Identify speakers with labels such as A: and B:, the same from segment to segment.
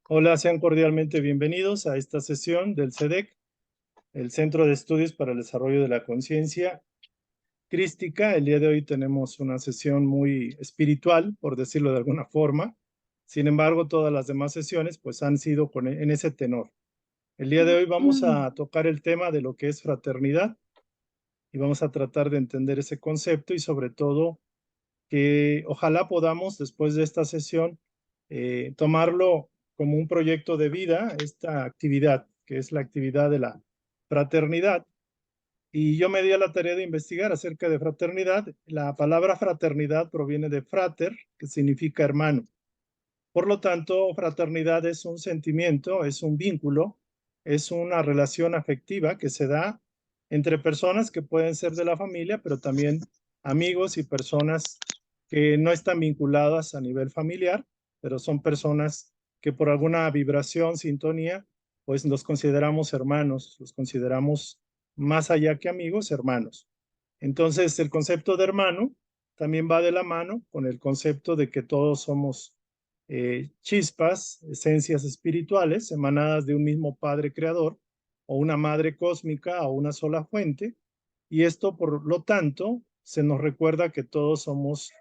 A: Hola, sean cordialmente bienvenidos a esta sesión del CEDEC, el Centro de Estudios para el Desarrollo de la Conciencia Crística. El día de hoy tenemos una sesión muy espiritual, por decirlo de alguna forma. Sin embargo, todas las demás sesiones pues han sido en ese tenor. El día de hoy vamos a tocar el tema de lo que es fraternidad y vamos a tratar de entender ese concepto y sobre todo que ojalá podamos después de esta sesión tomarlo como un proyecto de vida, esta actividad, que es la actividad de la fraternidad. Y yo me di a la tarea de investigar acerca de fraternidad. La palabra fraternidad proviene de frater, que significa hermano. Por lo tanto, fraternidad es un sentimiento, es un vínculo, es una relación afectiva que se da entre personas que pueden ser de la familia, pero también amigos y personas que no están vinculadas a nivel familiar, pero son personas que por alguna vibración, sintonía, pues los consideramos hermanos, los consideramos más allá que amigos, hermanos. Entonces, el concepto de hermano también va de la mano con el concepto de que todos somos chispas, esencias espirituales emanadas de un mismo Padre Creador o una Madre Cósmica o una sola fuente. Y esto, por lo tanto, se nos recuerda que todos somos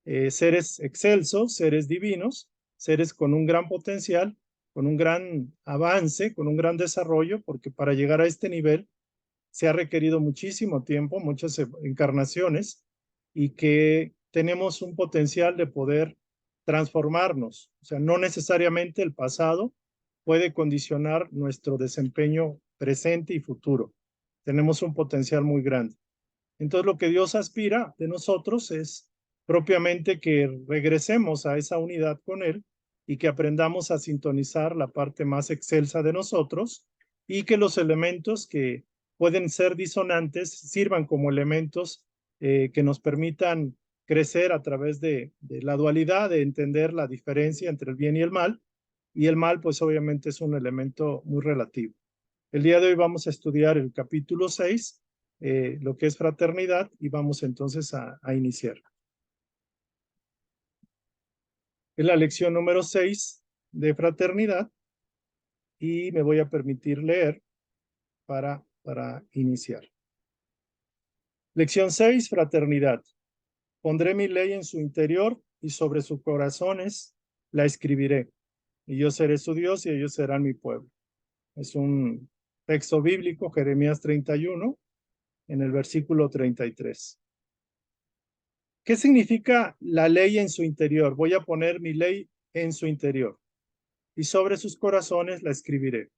A: seres excelsos, seres divinos, seres con un gran potencial, con un gran avance, con un gran desarrollo, porque para llegar a este nivel se ha requerido muchísimo tiempo, muchas encarnaciones, y que tenemos un potencial de poder transformarnos. O sea, no necesariamente el pasado puede condicionar nuestro desempeño presente y futuro. Tenemos un potencial muy grande. Entonces, lo que Dios aspira de nosotros es propiamente que regresemos a esa unidad con Él y que aprendamos a sintonizar la parte más excelsa de nosotros y que los elementos que pueden ser disonantes sirvan como elementos que nos permitan crecer a través de la dualidad, de entender la diferencia entre el bien y el mal. Y el mal, pues obviamente es un elemento muy relativo. El día de hoy vamos a estudiar el capítulo 6, lo que es fraternidad, y vamos entonces a iniciar. Es la lección número 6 de fraternidad y me voy a permitir leer para iniciar. Lección 6, fraternidad. Pondré mi ley en su interior y sobre sus corazones la escribiré. Y yo seré su Dios y ellos serán mi pueblo. Es un texto bíblico, Jeremías 31, en el versículo 33. ¿Qué significa la ley en su interior? Voy a poner mi ley en su interior y sobre sus corazones la escribiré.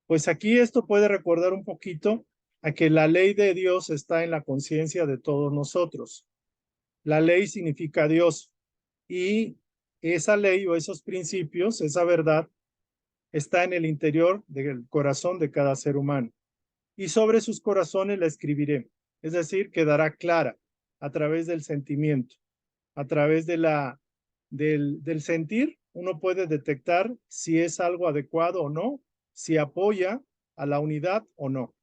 A: Pues aquí esto puede recordar un poquito a que la ley de Dios está en la conciencia de todos nosotros. La ley significa Dios y esa ley o esos principios, esa verdad, está en el interior del corazón de cada ser humano. Y sobre sus corazones la escribiré. Es decir, quedará clara a través del sentimiento, a través del sentir, uno puede detectar si es algo adecuado o no, si apoya a la unidad o no.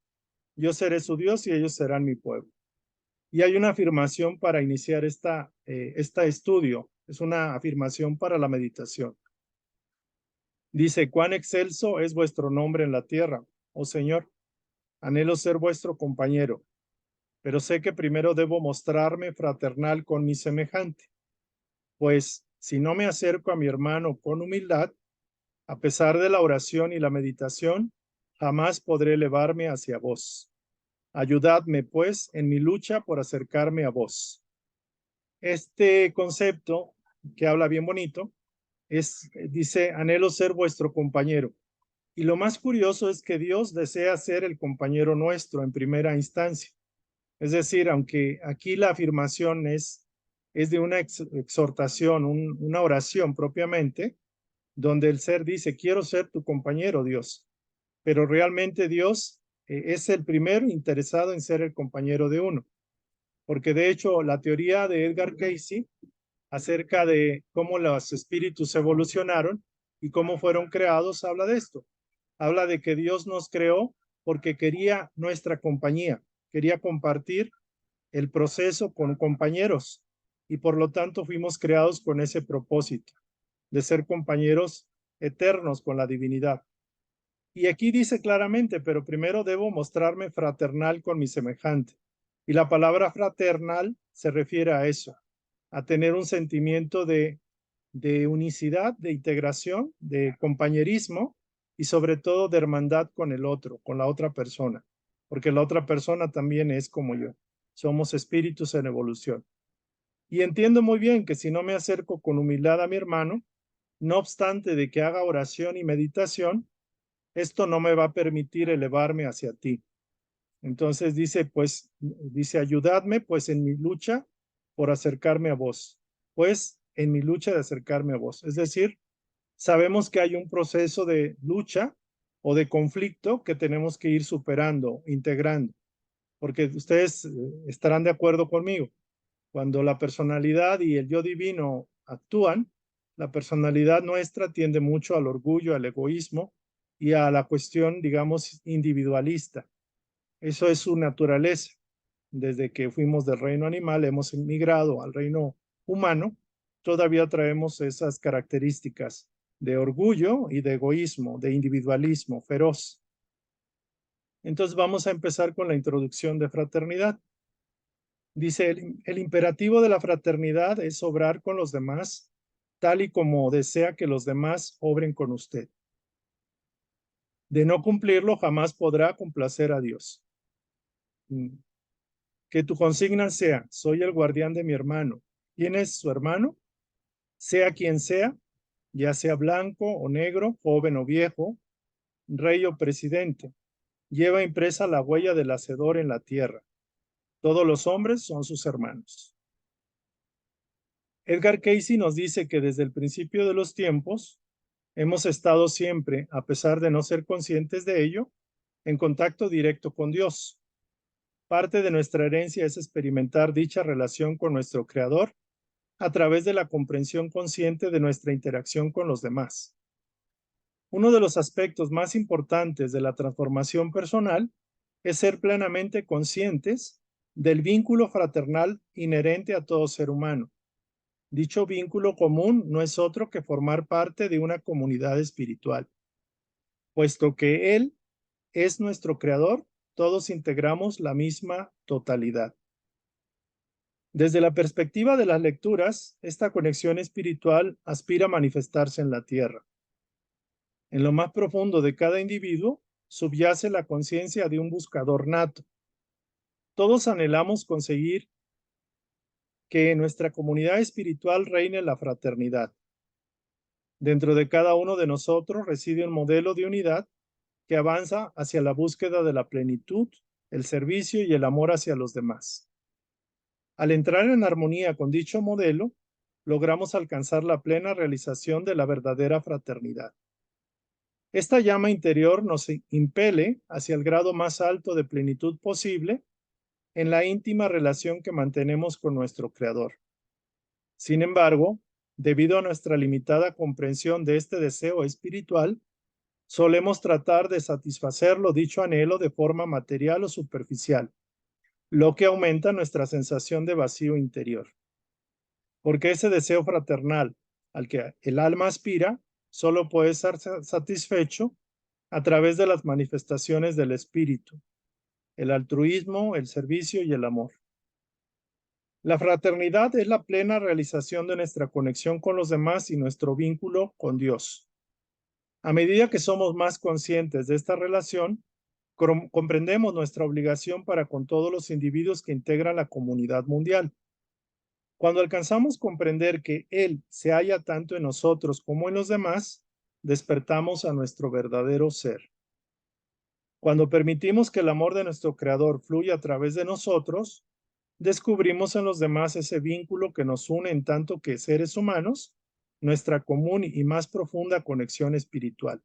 A: Yo seré su Dios y ellos serán mi pueblo. Y hay una afirmación para iniciar este estudio. Es una afirmación para la meditación. Dice, cuán excelso es vuestro nombre en la tierra, oh Señor. Anhelo ser vuestro compañero, pero sé que primero debo mostrarme fraternal con mi semejante. Pues si no me acerco a mi hermano con humildad, a pesar de la oración y la meditación, jamás podré elevarme hacia vos. Ayudadme, pues, en mi lucha por acercarme a vos. Este concepto, que habla bien bonito, dice, anhelo ser vuestro compañero. Y lo más curioso es que Dios desea ser el compañero nuestro en primera instancia. Es decir, aunque aquí la afirmación es de una exhortación, una oración propiamente, donde el ser dice, quiero ser tu compañero, Dios. Pero realmente Dios es el primero interesado en ser el compañero de uno. Porque de hecho la teoría de Edgar Cayce acerca de cómo los espíritus evolucionaron y cómo fueron creados habla de esto. Habla de que Dios nos creó porque quería nuestra compañía, quería compartir el proceso con compañeros y por lo tanto fuimos creados con ese propósito de ser compañeros eternos con la divinidad. Y aquí dice claramente, pero primero debo mostrarme fraternal con mi semejante. Y la palabra fraternal se refiere a eso, a tener un sentimiento de unicidad, de integración, de compañerismo y sobre todo de hermandad con el otro, con la otra persona, porque la otra persona también es como yo. Somos espíritus en evolución. Y entiendo muy bien que si no me acerco con humildad a mi hermano, no obstante de que haga oración y meditación, esto no me va a permitir elevarme hacia ti. Entonces dice, ayudadme pues en mi lucha por acercarme a vos, pues en mi lucha de acercarme a vos. Es decir, sabemos que hay un proceso de lucha o de conflicto que tenemos que ir superando, integrando, porque ustedes estarán de acuerdo conmigo. Cuando la personalidad y el yo divino actúan, la personalidad nuestra tiende mucho al orgullo, al egoísmo y a la cuestión, digamos, individualista. Eso es su naturaleza. Desde que fuimos del reino animal, hemos emigrado al reino humano, todavía traemos esas características de orgullo y de egoísmo, de individualismo feroz. Entonces vamos a empezar con la introducción de fraternidad. Dice, el imperativo de la fraternidad es obrar con los demás tal y como desea que los demás obren con usted. De no cumplirlo, jamás podrá complacer a Dios. Que tu consigna sea, soy el guardián de mi hermano. ¿Quién es su hermano? Sea quien sea, ya sea blanco o negro, joven o viejo, rey o presidente, lleva impresa la huella del hacedor en la tierra. Todos los hombres son sus hermanos. Edgar Cayce nos dice que desde el principio de los tiempos hemos estado siempre, a pesar de no ser conscientes de ello, en contacto directo con Dios. Parte de nuestra herencia es experimentar dicha relación con nuestro Creador a través de la comprensión consciente de nuestra interacción con los demás. Uno de los aspectos más importantes de la transformación personal es ser plenamente conscientes del vínculo fraternal inherente a todo ser humano. Dicho vínculo común no es otro que formar parte de una comunidad espiritual. Puesto que Él es nuestro creador, todos integramos la misma totalidad. Desde la perspectiva de las lecturas, esta conexión espiritual aspira a manifestarse en la tierra. En lo más profundo de cada individuo subyace la conciencia de un buscador nato. Todos anhelamos conseguir que en nuestra comunidad espiritual reine la fraternidad. Dentro de cada uno de nosotros reside un modelo de unidad que avanza hacia la búsqueda de la plenitud, el servicio y el amor hacia los demás. Al entrar en armonía con dicho modelo, logramos alcanzar la plena realización de la verdadera fraternidad. Esta llama interior nos impele hacia el grado más alto de plenitud posible en la íntima relación que mantenemos con nuestro Creador. Sin embargo, debido a nuestra limitada comprensión de este deseo espiritual, solemos tratar de satisfacerlo dicho anhelo de forma material o superficial, lo que aumenta nuestra sensación de vacío interior. Porque ese deseo fraternal al que el alma aspira solo puede ser satisfecho a través de las manifestaciones del espíritu, el altruismo, el servicio y el amor. La fraternidad es la plena realización de nuestra conexión con los demás y nuestro vínculo con Dios. A medida que somos más conscientes de esta relación, comprendemos nuestra obligación para con todos los individuos que integran la comunidad mundial. Cuando alcanzamos comprender que Él se halla tanto en nosotros como en los demás, despertamos a nuestro verdadero ser. Cuando permitimos que el amor de nuestro Creador fluya a través de nosotros, descubrimos en los demás ese vínculo que nos une en tanto que seres humanos, nuestra común y más profunda conexión espiritual.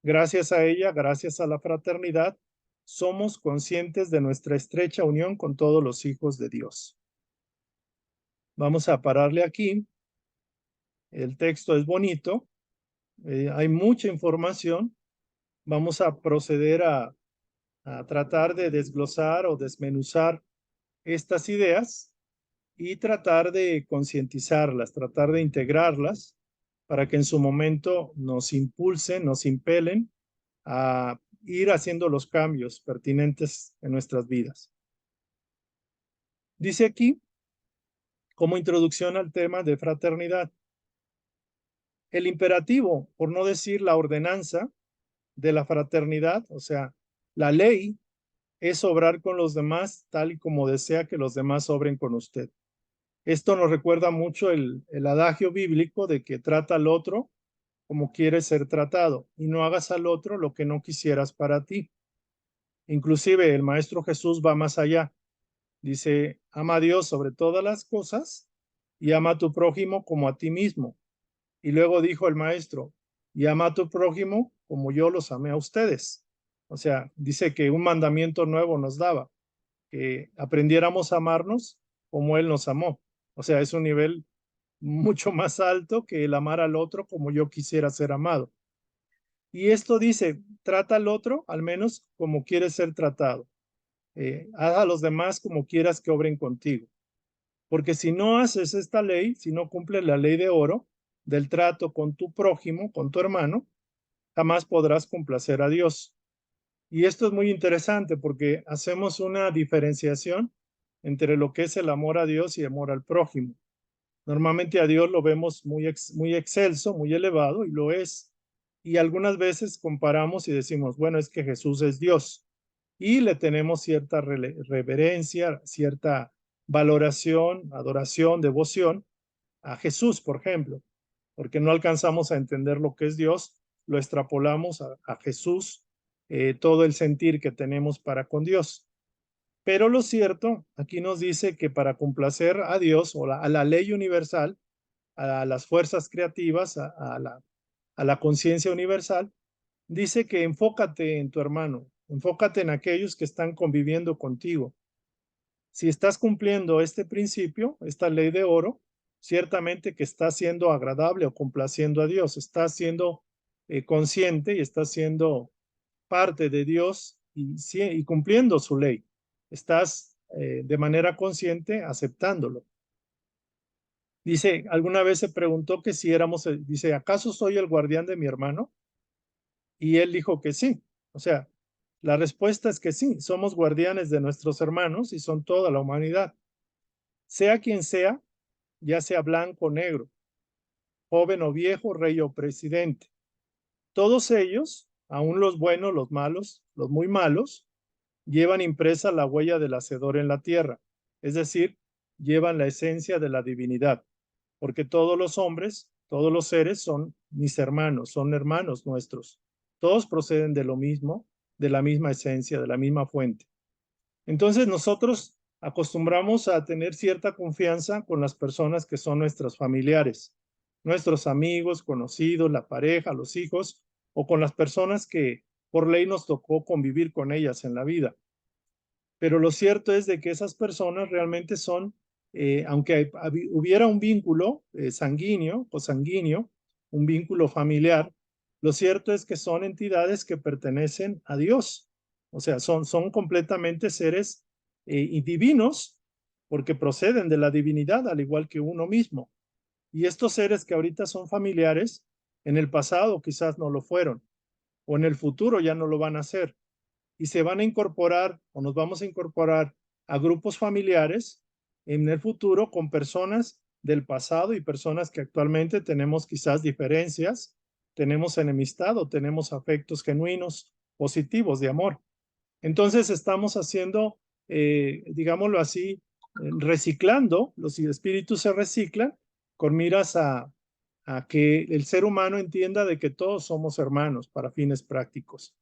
A: Gracias a ella, gracias a la fraternidad, somos conscientes de nuestra estrecha unión con todos los hijos de Dios. Vamos a pararle aquí. El texto es bonito, hay mucha información. Vamos a proceder a tratar de desglosar o desmenuzar estas ideas y tratar de concientizarlas, tratar de integrarlas para que en su momento nos impulsen, nos impelen a ir haciendo los cambios pertinentes en nuestras vidas. Dice aquí, como introducción al tema de fraternidad, el imperativo, por no decir la ordenanza de la fraternidad, o sea, la ley, es obrar con los demás tal y como desea que los demás obren con usted. Esto nos recuerda mucho el adagio bíblico de que trata al otro como quieres ser tratado y no hagas al otro lo que no quisieras para ti. Inclusive el Maestro Jesús va más allá. Dice, ama a Dios sobre todas las cosas y ama a tu prójimo como a ti mismo. Y luego dijo el Maestro, y ama a tu prójimo como yo los amé a ustedes. O sea, dice que un mandamiento nuevo nos daba, que aprendiéramos a amarnos como Él nos amó. O sea, es un nivel mucho más alto que el amar al otro como yo quisiera ser amado. Y esto dice, trata al otro al menos como quieres ser tratado. Haz a los demás como quieras que obren contigo. Porque si no haces esta ley, si no cumples la ley de oro del trato con tu prójimo, con tu hermano, jamás podrás complacer a Dios. Y esto es muy interesante porque hacemos una diferenciación entre lo que es el amor a Dios y amor al prójimo. Normalmente a Dios lo vemos muy excelso, muy elevado, y lo es. Y algunas veces comparamos y decimos, bueno, es que Jesús es Dios. Y le tenemos cierta reverencia, cierta valoración, adoración, devoción a Jesús, por ejemplo, porque no alcanzamos a entender lo que es Dios, lo extrapolamos a Jesús, todo el sentir que tenemos para con Dios. Pero lo cierto, aquí nos dice que para complacer a Dios o a la ley universal, a las fuerzas creativas, a la conciencia universal, dice que enfócate en tu hermano, enfócate en aquellos que están conviviendo contigo. Si estás cumpliendo este principio, esta ley de oro, ciertamente que estás siendo agradable o complaciendo a Dios, estás siendo consciente y estás siendo parte de Dios y cumpliendo su ley. Estás de manera consciente aceptándolo. Dice, alguna vez se preguntó que si éramos, dice, ¿acaso soy el guardián de mi hermano? Y él dijo que sí. O sea, la respuesta es que sí, somos guardianes de nuestros hermanos y son toda la humanidad. Sea quien sea, ya sea blanco o negro, joven o viejo, rey o presidente. Todos ellos, aún los buenos, los malos, los muy malos, llevan impresa la huella del hacedor en la tierra, es decir, llevan la esencia de la divinidad, porque todos los hombres, todos los seres son mis hermanos, son hermanos nuestros. Todos proceden de lo mismo, de la misma esencia, de la misma fuente. Entonces nosotros acostumbramos a tener cierta confianza con las personas que son nuestros familiares, nuestros amigos, conocidos, la pareja, los hijos, o con las personas que por ley nos tocó convivir con ellas en la vida. Pero lo cierto es de que esas personas realmente son, aunque hubiera un vínculo sanguíneo o sanguíneo, un vínculo familiar, lo cierto es que son entidades que pertenecen a Dios. O sea, son completamente seres y divinos porque proceden de la divinidad, al igual que uno mismo. Y estos seres que ahorita son familiares, en el pasado quizás no lo fueron, o en el futuro ya no lo van a ser y se van a incorporar o nos vamos a incorporar a grupos familiares en el futuro con personas del pasado y personas que actualmente tenemos quizás diferencias, tenemos enemistad o tenemos afectos genuinos, positivos de amor. Entonces estamos haciendo, digámoslo así, reciclando, los espíritus se reciclan con miras a que el ser humano entienda de que todos somos hermanos para fines prácticos,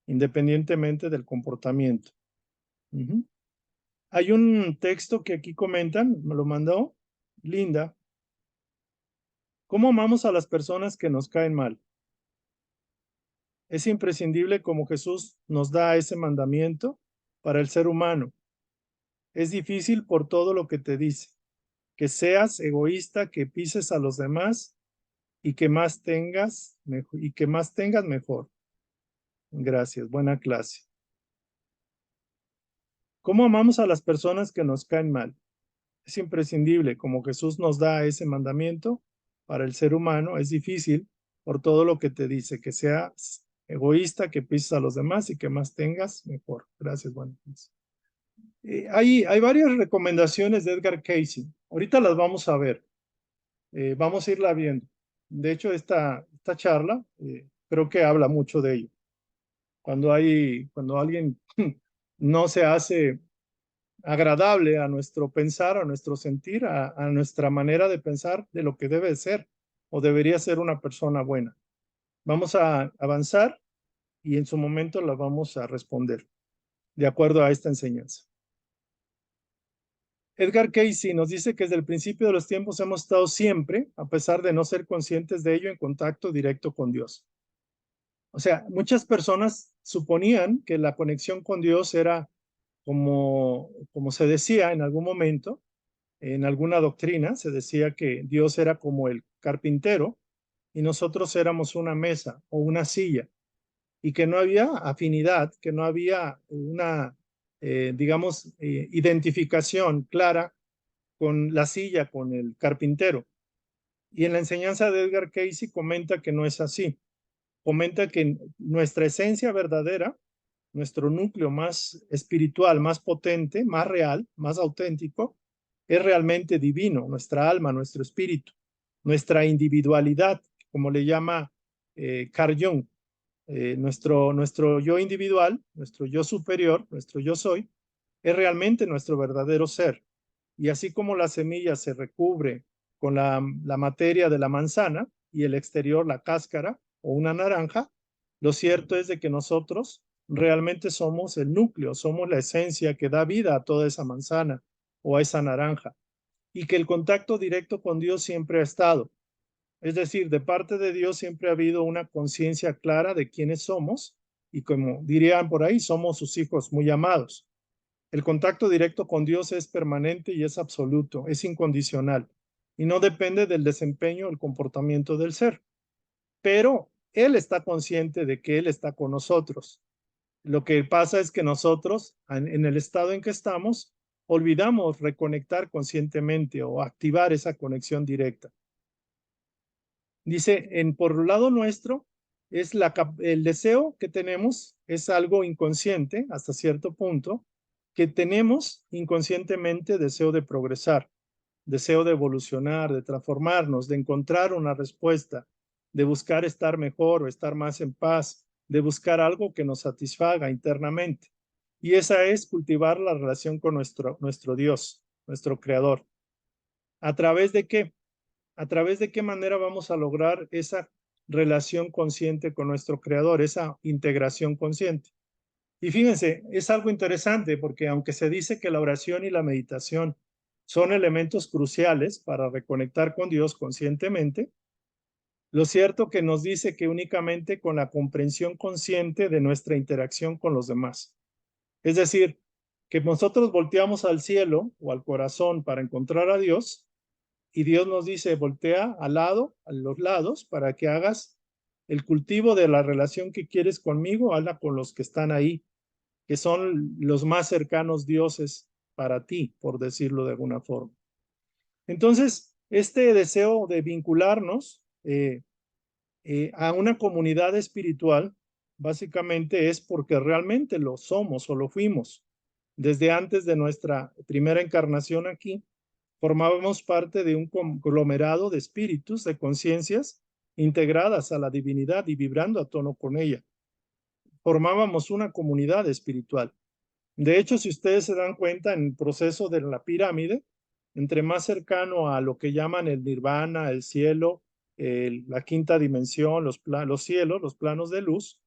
A: independientemente del comportamiento. Hay un texto que aquí comentan, me lo mandó Linda. ¿Cómo amamos a las personas que nos caen mal? Es imprescindible como Jesús nos da ese mandamiento para el ser humano. Es difícil por todo lo que te dice, que seas egoísta, que pises a los demás y que más tengas mejor. Gracias, buena clase. ¿Cómo amamos a las personas que nos caen mal? Es imprescindible, como Jesús nos da ese mandamiento, para el ser humano es difícil por todo lo que te dice, que seas egoísta, que pises a los demás y que más tengas, mejor. Gracias, buenas noches. Hay varias recomendaciones de Edgar Cayce. Ahorita las vamos a ver. Vamos a irla viendo. De hecho, esta charla creo que habla mucho de ello. Cuando alguien no se hace agradable a nuestro pensar, a nuestro sentir, a nuestra manera de pensar de lo que debe ser o debería ser una persona buena. Vamos a avanzar y en su momento la vamos a responder de acuerdo a esta enseñanza. Edgar Cayce nos dice que desde el principio de los tiempos hemos estado siempre, a pesar de no ser conscientes de ello, en contacto directo con Dios. O sea, muchas personas suponían que la conexión con Dios era como se decía en algún momento, en alguna doctrina, se decía que Dios era como el carpintero y nosotros éramos una mesa o una silla y que no había afinidad, que no había una, digamos, identificación clara con la silla, con el carpintero. Y en la enseñanza de Edgar Cayce comenta que no es así. Comenta que nuestra esencia verdadera, nuestro núcleo más espiritual, más potente, más real, más auténtico, es realmente divino, nuestra alma, nuestro espíritu, nuestra individualidad, como le llama Carl Jung, nuestro yo individual, nuestro yo superior, nuestro yo soy, es realmente nuestro verdadero ser. Y así como la semilla se recubre con la materia de la manzana y el exterior la cáscara o una naranja, lo cierto es de que nosotros realmente somos el núcleo, somos la esencia que da vida a toda esa manzana o a esa naranja. Y que el contacto directo con Dios siempre ha estado. Es decir, de parte de Dios siempre ha habido una conciencia clara de quiénes somos y como dirían por ahí, somos sus hijos muy amados. El contacto directo con Dios es permanente y es absoluto, es incondicional y no depende del desempeño o el comportamiento del ser. Pero Él está consciente de que Él está con nosotros. Lo que pasa es que nosotros, en el estado en que estamos, olvidamos reconectar conscientemente o activar esa conexión directa. Dice, por el lado nuestro, el deseo que tenemos es algo inconsciente hasta cierto punto, que tenemos inconscientemente deseo de progresar, deseo de evolucionar, de transformarnos, de encontrar una respuesta, de buscar estar mejor o estar más en paz, de buscar algo que nos satisfaga internamente. Y esa es cultivar la relación con nuestro Dios, nuestro Creador. ¿A través de qué? ¿A través de qué manera vamos a lograr esa relación consciente con nuestro creador, esa integración consciente? Y fíjense, es algo interesante porque aunque se dice que la oración y la meditación son elementos cruciales para reconectar con Dios conscientemente, lo cierto que nos dice que únicamente con la comprensión consciente de nuestra interacción con los demás. Es decir, que nosotros volteamos al cielo o al corazón para encontrar a Dios, y Dios nos dice, voltea al lado, a los lados, para que hagas el cultivo de la relación que quieres conmigo, habla con los que están ahí, que son los más cercanos dioses para ti, por decirlo de alguna forma. Entonces, este deseo de vincularnos a una comunidad espiritual, básicamente es porque realmente lo somos o lo fuimos. Desde antes de nuestra primera encarnación aquí, formábamos parte de un conglomerado de espíritus, de conciencias integradas a la divinidad y vibrando a tono con ella. Formábamos una comunidad espiritual. De hecho, si ustedes se dan cuenta en el proceso de la pirámide, entre más cercano a lo que llaman el nirvana, el cielo, la quinta dimensión, los cielos, los planos de luz,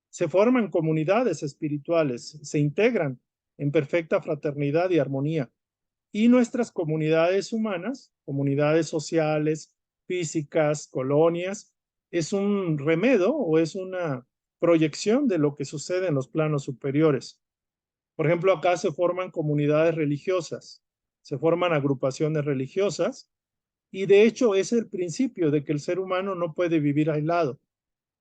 A: se forman comunidades espirituales, se integran en perfecta fraternidad y armonía. Y nuestras comunidades humanas, comunidades sociales, físicas, colonias, es un remedio o es una proyección de lo que sucede en los planos superiores. Por ejemplo, acá se forman comunidades religiosas, se forman agrupaciones religiosas y de hecho es el principio de que el ser humano no puede vivir aislado.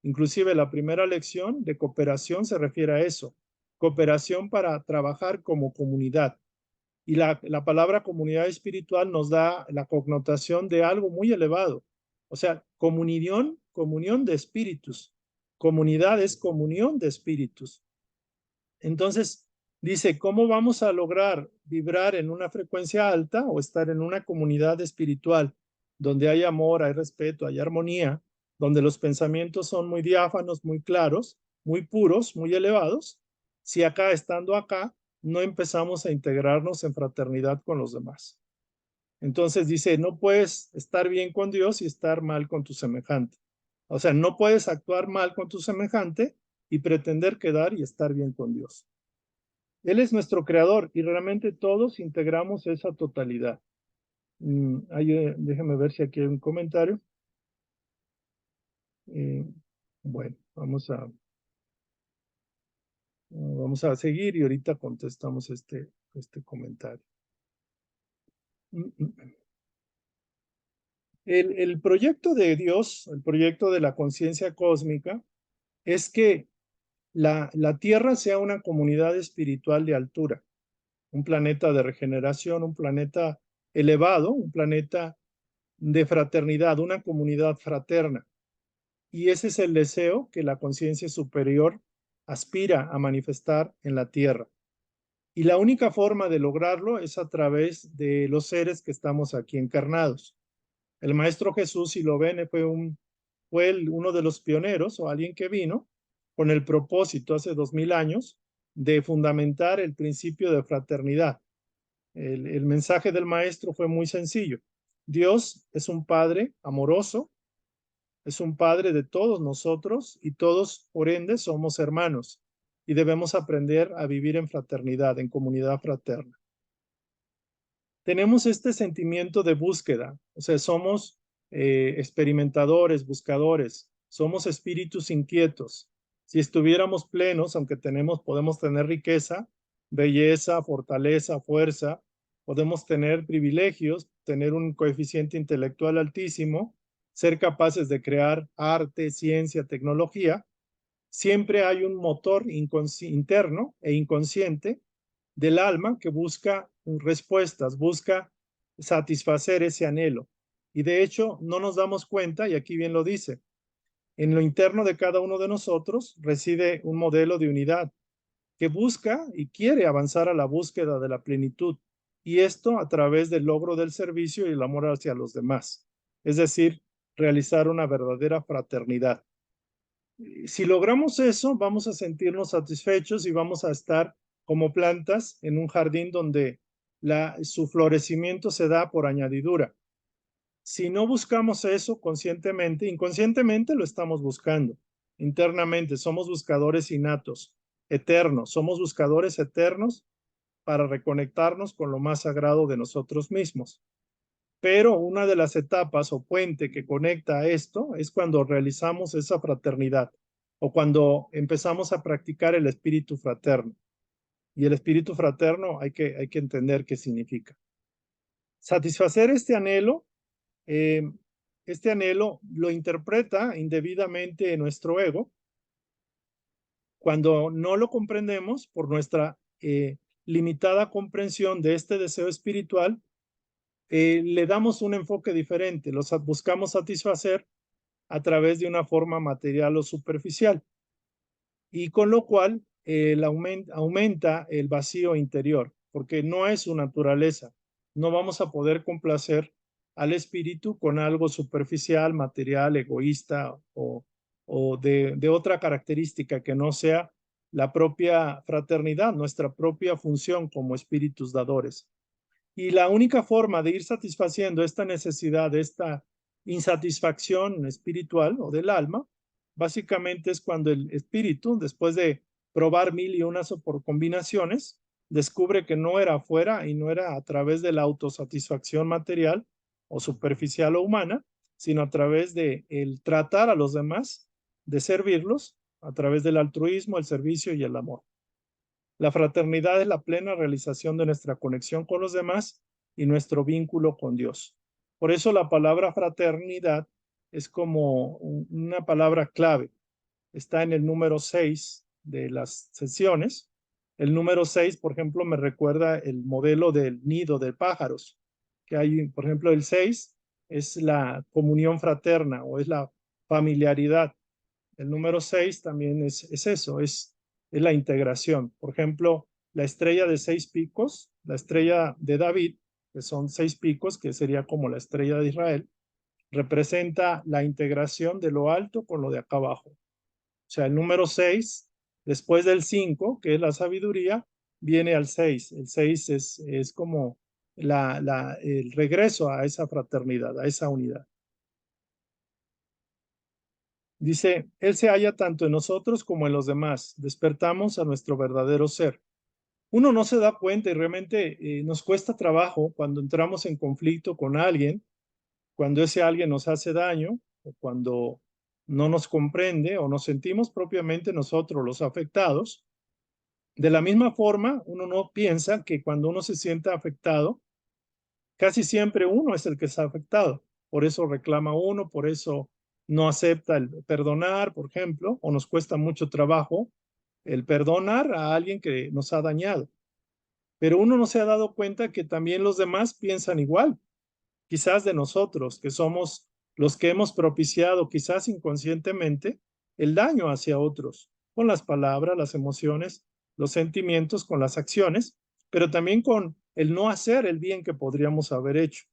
A: Inclusive la primera lección de cooperación se refiere a eso, cooperación para trabajar como comunidad. Y la palabra comunidad espiritual nos da la connotación de algo muy elevado, O sea, comunión de espíritus. Comunidad es comunión de espíritus. Entonces, dice, ¿cómo vamos a lograr vibrar en una frecuencia alta o estar en una comunidad espiritual donde hay amor, hay respeto, hay armonía, donde los pensamientos son muy diáfanos, muy claros, muy puros, muy elevados? Si acá, estando acá, no empezamos a integrarnos en fraternidad con los demás. Entonces dice, no puedes estar bien con Dios y estar mal con tu semejante. O sea, no puedes actuar mal con tu semejante y pretender quedar y estar bien con Dios. Él es nuestro creador y realmente todos integramos esa totalidad. Déjame ver si aquí hay un comentario. Bueno, vamos a seguir y ahorita contestamos este comentario. El proyecto de Dios, el proyecto de la conciencia cósmica, es que la Tierra sea una comunidad espiritual de altura, un planeta de regeneración, un planeta elevado, un planeta de fraternidad, una comunidad fraterna. Y ese es el deseo que la conciencia superior aspira a manifestar en la Tierra. Y la única forma de lograrlo es a través de los seres que estamos aquí encarnados. El Maestro Jesús, si lo ven, fue uno de los pioneros o alguien que vino con el propósito hace 2000 años de fundamentar el principio de fraternidad. El mensaje del Maestro fue muy sencillo. Dios es un Padre amoroso, es un Padre de todos nosotros y todos, por ende, somos hermanos y debemos aprender a vivir en fraternidad, en comunidad fraterna. Tenemos este sentimiento de búsqueda, o sea, somos experimentadores, buscadores, somos espíritus inquietos. Si estuviéramos plenos, aunque podemos tener riqueza, belleza, fortaleza, fuerza, podemos tener privilegios, tener un coeficiente intelectual altísimo, ser capaces de crear arte, ciencia, tecnología, siempre hay un motor interno e inconsciente del alma que busca respuestas, busca satisfacer ese anhelo. Y de hecho, no nos damos cuenta, y aquí bien lo dice, en lo interno de cada uno de nosotros reside un modelo de unidad que busca y quiere avanzar a la búsqueda de la plenitud. Y esto a través del logro del servicio y el amor hacia los demás. Es decir, realizar una verdadera fraternidad. Si logramos eso, vamos a sentirnos satisfechos y vamos a estar como plantas en un jardín donde su florecimiento se da por añadidura. Si no buscamos eso conscientemente, inconscientemente lo estamos buscando. Internamente somos buscadores innatos, eternos, somos buscadores eternos para reconectarnos con lo más sagrado de nosotros mismos. Pero una de las etapas o puente que conecta a esto es cuando realizamos esa fraternidad o cuando empezamos a practicar el espíritu fraterno. Y el espíritu fraterno hay que entender qué significa. Satisfacer este anhelo lo interpreta indebidamente nuestro ego cuando no lo comprendemos por nuestra limitada comprensión de este deseo espiritual. Le damos un enfoque diferente, los buscamos satisfacer a través de una forma material o superficial, y con lo cual aumenta el vacío interior, porque no es su naturaleza. No vamos a poder complacer al espíritu con algo superficial, material, egoísta o de otra característica que no sea la propia fraternidad, nuestra propia función como espíritus dadores. Y la única forma de ir satisfaciendo esta necesidad, esta insatisfacción espiritual o del alma, básicamente es cuando el espíritu, después de probar mil y unas por combinaciones, descubre que no era afuera y no era a través de la autosatisfacción material o superficial o humana, sino a través de el tratar a los demás, de servirlos, a través del altruismo, el servicio y el amor. La fraternidad es la plena realización de nuestra conexión con los demás y nuestro vínculo con Dios. Por eso la palabra fraternidad es como una palabra clave. Está en el número 6 de las sesiones. El número 6, por ejemplo, me recuerda el modelo del nido de pájaros, que hay, por ejemplo, el 6 es la comunión fraterna o es la familiaridad. El número 6 también es eso, es la integración. Por ejemplo, la estrella de 6 picos, la estrella de David, que son 6 picos, que sería como la estrella de Israel, representa la integración de lo alto con lo de acá abajo. O sea, el número 6, después del 5, que es la sabiduría, viene al 6. El 6 es como el regreso a esa fraternidad, a esa unidad. Dice, Él se halla tanto en nosotros como en los demás. Despertamos a nuestro verdadero ser. Uno no se da cuenta y realmente nos cuesta trabajo cuando entramos en conflicto con alguien, cuando ese alguien nos hace daño o cuando no nos comprende o nos sentimos propiamente nosotros los afectados. De la misma forma, uno no piensa que cuando uno se sienta afectado, casi siempre uno es el que está afectado. Por eso reclama uno, por eso no acepta el perdonar, por ejemplo, o nos cuesta mucho trabajo el perdonar a alguien que nos ha dañado. Pero uno no se ha dado cuenta que también los demás piensan igual, quizás de nosotros, que somos los que hemos propiciado, quizás inconscientemente, el daño hacia otros, con las palabras, las emociones, los sentimientos, con las acciones, pero también con el no hacer el bien que podríamos haber hecho.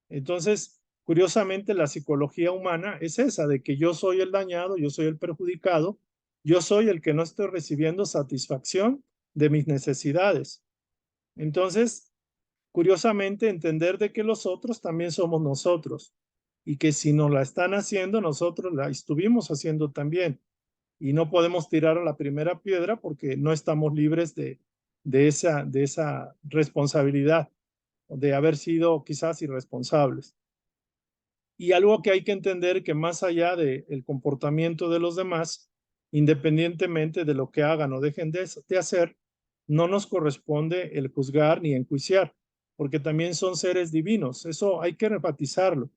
A: Entonces, curiosamente, la psicología humana es esa, de que yo soy el dañado, yo soy el perjudicado, yo soy el que no estoy recibiendo satisfacción de mis necesidades. Entonces, curiosamente, entender de que los otros también somos nosotros y que si nos la están haciendo, nosotros la estuvimos haciendo también. Y no podemos tirar a la primera piedra porque no estamos libres de esa responsabilidad, de haber sido quizás irresponsables. Y algo que hay que entender que más allá del comportamiento de los demás, independientemente de lo que hagan o dejen de hacer, no nos corresponde el juzgar ni enjuiciar, porque también son seres divinos. Eso hay que enfatizarlo.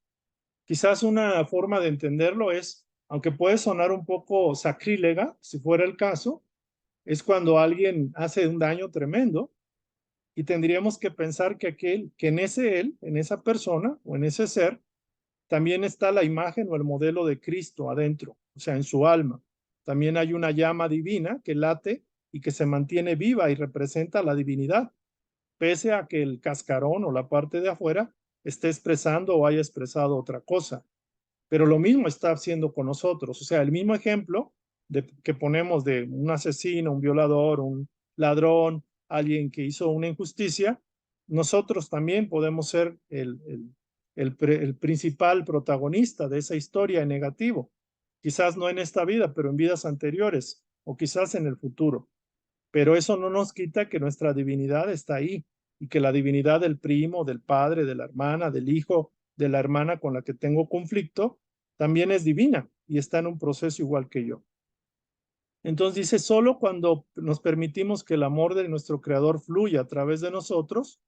A: Quizás una forma de entenderlo es, aunque puede sonar un poco sacrílega, si fuera el caso, es cuando alguien hace un daño tremendo y tendríamos que pensar que que en ese él, en esa persona o en ese ser, también está la imagen o el modelo de Cristo adentro, o sea, en su alma. También hay una llama divina que late y que se mantiene viva y representa la divinidad, pese a que el cascarón o la parte de afuera esté expresando o haya expresado otra cosa. Pero lo mismo está haciendo con nosotros, o sea, el mismo ejemplo que ponemos de un asesino, un violador, un ladrón, alguien que hizo una injusticia, nosotros también podemos ser el principal protagonista de esa historia en negativo. Quizás no en esta vida, pero en vidas anteriores o quizás en el futuro. Pero eso no nos quita que nuestra divinidad está ahí y que la divinidad del primo, del padre, de la hermana, del hijo, de la hermana con la que tengo conflicto, también es divina y está en un proceso igual que yo. Entonces dice, solo cuando nos permitimos que el amor de nuestro creador fluya a través de nosotros,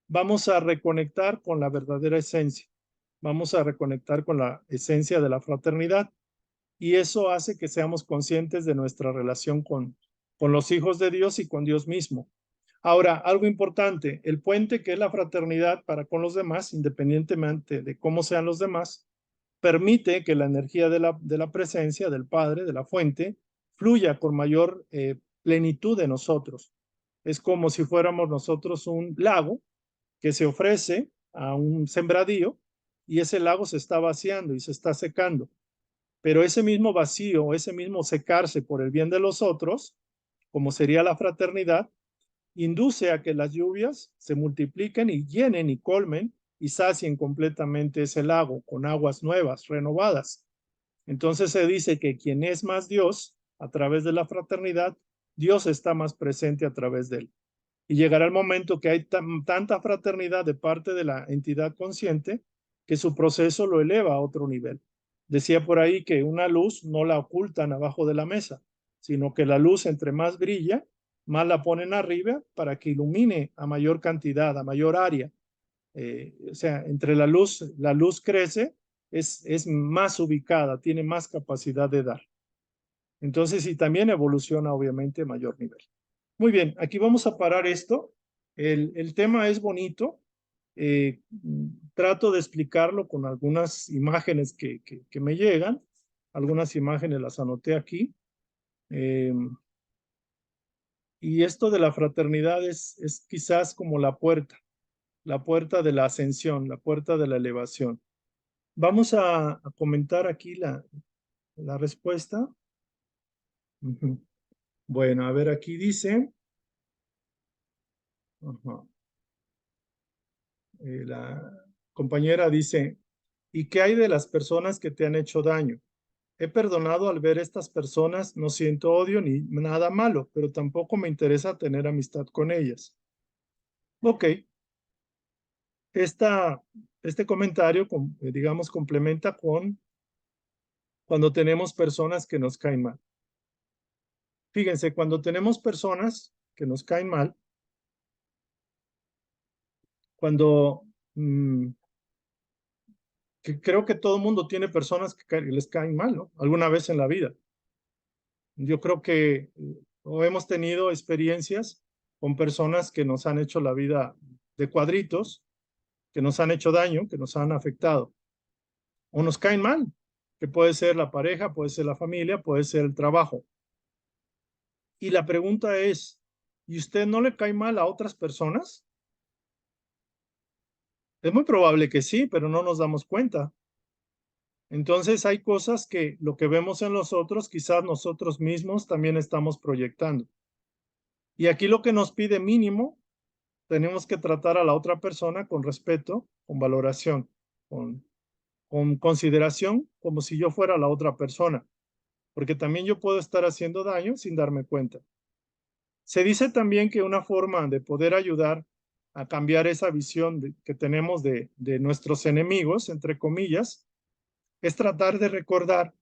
A: vamos a reconectar con la verdadera esencia, vamos a reconectar con la esencia de la fraternidad y eso hace que seamos conscientes de nuestra relación con los hijos de Dios y con Dios mismo. Ahora, algo importante, el puente que es la fraternidad para con los demás, independientemente de cómo sean los demás, permite que la energía de la presencia del Padre, de la fuente, fluya con mayor plenitud de nosotros. Es como si fuéramos nosotros un lago que se ofrece a un sembradío y ese lago se está vaciando y se está secando. Pero ese mismo vacío, ese mismo secarse por el bien de los otros, como sería la fraternidad, induce a que las lluvias se multipliquen y llenen y colmen y sacien completamente ese lago con aguas nuevas, renovadas. Entonces se dice que quien es más Dios a través de la fraternidad, Dios está más presente a través de él. Y llegará el momento que hay tanta fraternidad de parte de la entidad consciente que su proceso lo eleva a otro nivel. Decía por ahí que una luz no la ocultan abajo de la mesa, sino que la luz entre más brilla, más la ponen arriba para que ilumine a mayor cantidad, a mayor área. O sea, entre la luz crece, es más ubicada, tiene más capacidad de dar. Entonces, y también evoluciona obviamente a mayor nivel. Muy bien, aquí vamos a parar esto. El tema es bonito. trato de explicarlo con algunas imágenes que me llegan. Algunas imágenes las anoté aquí. Y esto de la fraternidad es quizás como la puerta de la ascensión, la puerta de la elevación. Vamos a comentar aquí la respuesta. Bueno, a ver, aquí dice, la compañera dice, ¿y qué hay de las personas que te han hecho daño? He perdonado al ver estas personas, no siento odio ni nada malo, pero tampoco me interesa tener amistad con ellas. Ok, este comentario, digamos, complementa con cuando tenemos personas que nos caen mal. Fíjense, cuando tenemos personas que nos caen mal, cuando creo que todo el mundo tiene personas que les caen mal, ¿no? Alguna vez en la vida. Yo creo que o hemos tenido experiencias con personas que nos han hecho la vida de cuadritos, que nos han hecho daño, que nos han afectado, o nos caen mal, que puede ser la pareja, puede ser la familia, puede ser el trabajo. Y la pregunta es, ¿y usted no le cae mal a otras personas? Es muy probable que sí, pero no nos damos cuenta. Entonces hay cosas que lo que vemos en los otros, quizás nosotros mismos también estamos proyectando. Y aquí lo que nos pide mínimo, tenemos que tratar a la otra persona con respeto, con valoración, con consideración, como si yo fuera la otra persona, porque también yo puedo estar haciendo daño sin darme cuenta. Se dice también que una forma de poder ayudar a cambiar esa visión que tenemos de nuestros enemigos, entre comillas, es tratar de recordar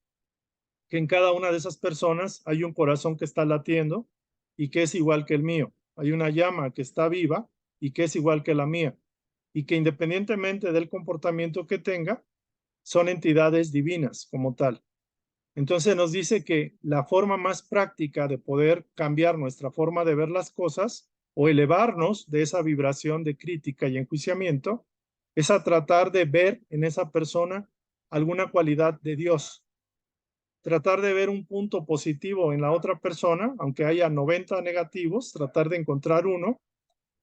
A: que en cada una de esas personas hay un corazón que está latiendo y que es igual que el mío. Hay una llama que está viva y que es igual que la mía. Y que independientemente del comportamiento que tenga, son entidades divinas como tal. Entonces nos dice que la forma más práctica de poder cambiar nuestra forma de ver las cosas o elevarnos de esa vibración de crítica y enjuiciamiento es a tratar de ver en esa persona alguna cualidad de Dios, tratar de ver un punto positivo en la otra persona, aunque haya 90 negativos, tratar de encontrar uno,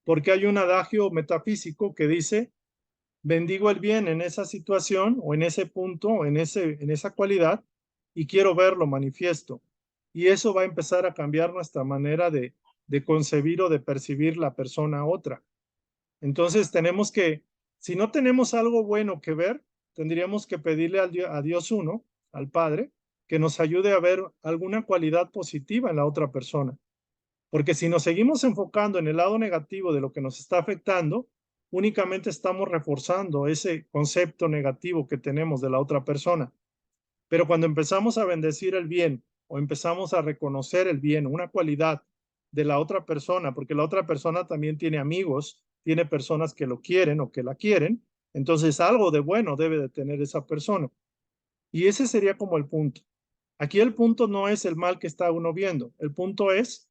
A: porque hay un adagio metafísico que dice, bendigo el bien en esa situación o en ese punto, en esa cualidad, y quiero verlo manifiesto. Y eso va a empezar a cambiar nuestra manera de concebir o de percibir la persona otra. Entonces tenemos que, si no tenemos algo bueno que ver, tendríamos que pedirle a Dios uno, al Padre, que nos ayude a ver alguna cualidad positiva en la otra persona. Porque si nos seguimos enfocando en el lado negativo de lo que nos está afectando, únicamente estamos reforzando ese concepto negativo que tenemos de la otra persona. Pero cuando empezamos a bendecir el bien o empezamos a reconocer el bien, una cualidad de la otra persona, porque la otra persona también tiene amigos, tiene personas que lo quieren o que la quieren, entonces algo de bueno debe de tener esa persona. Y ese sería como el punto. Aquí el punto no es el mal que está uno viendo, el punto es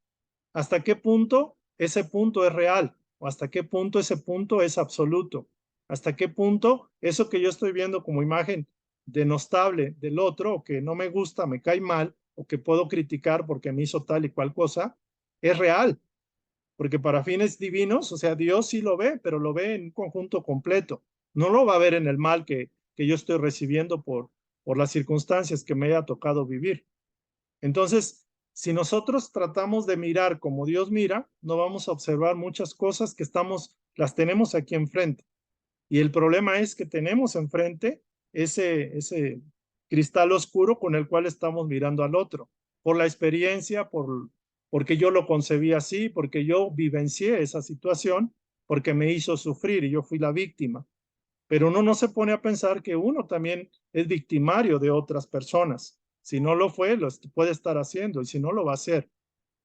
A: hasta qué punto ese punto es real o hasta qué punto ese punto es absoluto, hasta qué punto eso que yo estoy viendo como imagen denostable del otro o que no me gusta, me cae mal o que puedo criticar porque me hizo tal y cual cosa, es real, porque para fines divinos, o sea, Dios sí lo ve, pero lo ve en un conjunto completo, no lo va a ver en el mal que yo estoy recibiendo por las circunstancias que me haya tocado vivir. Entonces, si nosotros tratamos de mirar como Dios mira, no vamos a observar muchas cosas que las tenemos aquí enfrente. Y el problema es que tenemos enfrente ese cristal oscuro con el cual estamos mirando al otro, por la experiencia, porque yo lo concebí así, porque yo vivencié esa situación, porque me hizo sufrir y yo fui la víctima. Pero uno no se pone a pensar que uno también es victimario de otras personas. Si no lo fue, lo puede estar haciendo y si no, lo va a hacer.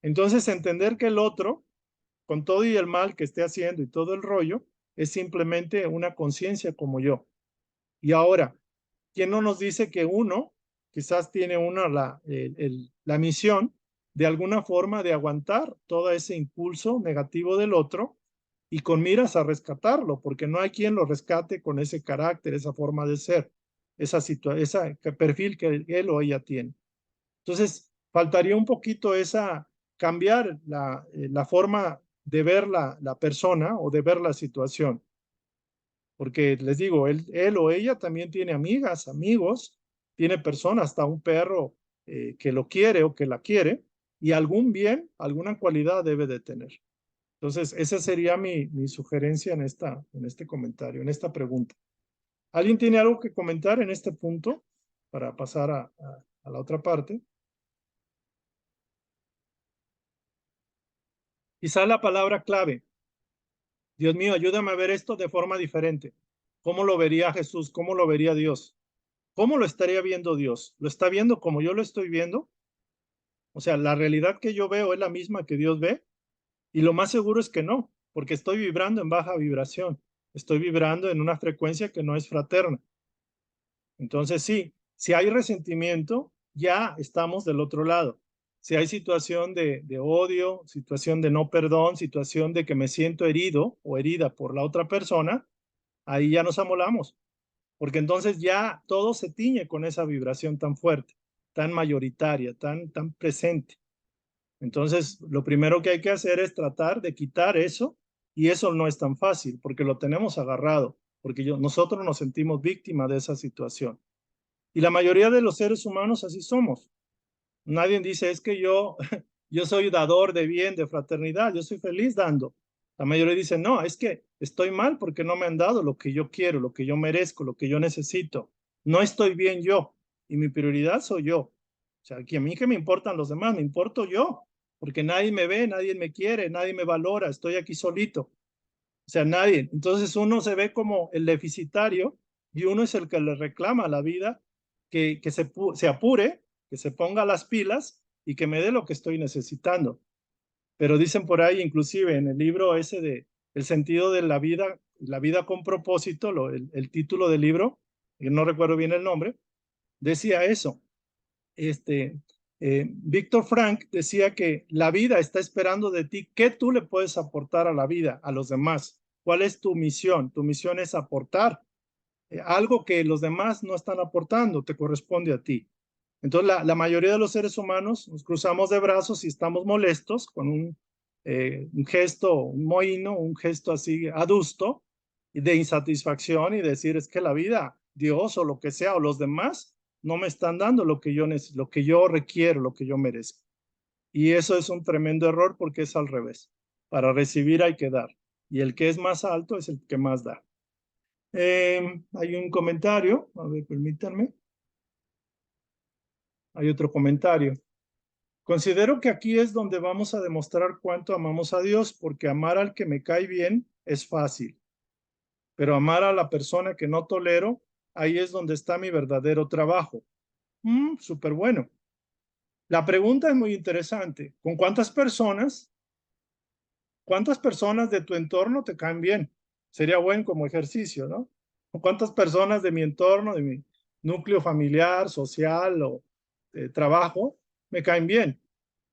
A: Entonces, entender que el otro, con todo y el mal que esté haciendo y todo el rollo, es simplemente una conciencia como yo. Y ahora, ¿quién no nos dice que uno quizás tiene la misión de alguna forma de aguantar todo ese impulso negativo del otro y con miras a rescatarlo, porque no hay quien lo rescate con ese carácter, esa forma de ser, ese perfil que él o ella tiene. Entonces, faltaría un poquito cambiar la forma de ver la persona o de ver la situación. Porque les digo, él o ella también tiene amigas, amigos, tiene personas, hasta un perro que lo quiere o que la quiere, y algún bien, alguna cualidad debe de tener. Entonces, esa sería mi sugerencia en este comentario, en esta pregunta. ¿Alguien tiene algo que comentar en este punto para pasar a la otra parte? Quizá la palabra clave. Dios mío, ayúdame a ver esto de forma diferente. ¿Cómo lo vería Jesús? ¿Cómo lo vería Dios? ¿Cómo lo estaría viendo Dios? ¿Lo está viendo como yo lo estoy viendo? O sea, la realidad que yo veo es la misma que Dios ve, y lo más seguro es que no, porque estoy vibrando en baja vibración. Estoy vibrando en una frecuencia que no es fraterna. Entonces, sí, si hay resentimiento, ya estamos del otro lado. Si hay situación de odio, situación de no perdón, situación de que me siento herido o herida por la otra persona, ahí ya nos amolamos, porque entonces ya todo se tiñe con esa vibración tan fuerte, tan mayoritaria, tan presente. Entonces, lo primero que hay que hacer es tratar de quitar eso, y eso no es tan fácil, porque lo tenemos agarrado, porque nosotros nos sentimos víctimas de esa situación. Y la mayoría de los seres humanos así somos. Nadie dice, es que yo soy dador de bien, de fraternidad, yo soy feliz dando. La mayoría dice, no, es que estoy mal porque no me han dado lo que yo quiero, lo que yo merezco, lo que yo necesito. No estoy bien yo, y mi prioridad soy yo. O sea, que a mí que me importan los demás, me importo yo, porque nadie me ve, nadie me quiere, nadie me valora, estoy aquí solito. O sea, nadie. Entonces uno se ve como el deficitario, y uno es el que le reclama a la vida que se apure, que se ponga las pilas y que me dé lo que estoy necesitando. Pero dicen por ahí, inclusive en el libro ese de El sentido de la vida con propósito, el título del libro, que no recuerdo bien el nombre, decía eso. Víctor Frank decía que la vida está esperando de ti qué tú le puedes aportar a la vida, a los demás. ¿Cuál es tu misión? Tu misión es aportar algo que los demás no están aportando, te corresponde a ti. Entonces, la mayoría de los seres humanos nos cruzamos de brazos y estamos molestos con un gesto, un mohíno, un gesto así adusto de insatisfacción, y decir, es que la vida, Dios o lo que sea, o los demás, no me están dando lo que yo requiero, lo que yo merezco. Y eso es un tremendo error, porque es al revés. Para recibir hay que dar. Y el que es más alto es el que más da. Hay un comentario, a ver, permítanme. Hay otro comentario. Considero que aquí es donde vamos a demostrar cuánto amamos a Dios, porque amar al que me cae bien es fácil, pero amar a la persona que no tolero, ahí es donde está mi verdadero trabajo. Súper bueno. La pregunta es muy interesante. ¿Con cuántas personas de tu entorno te caen bien? Sería bueno como ejercicio, ¿no? ¿Con cuántas personas de mi entorno, de mi núcleo familiar, social o de trabajo, me caen bien?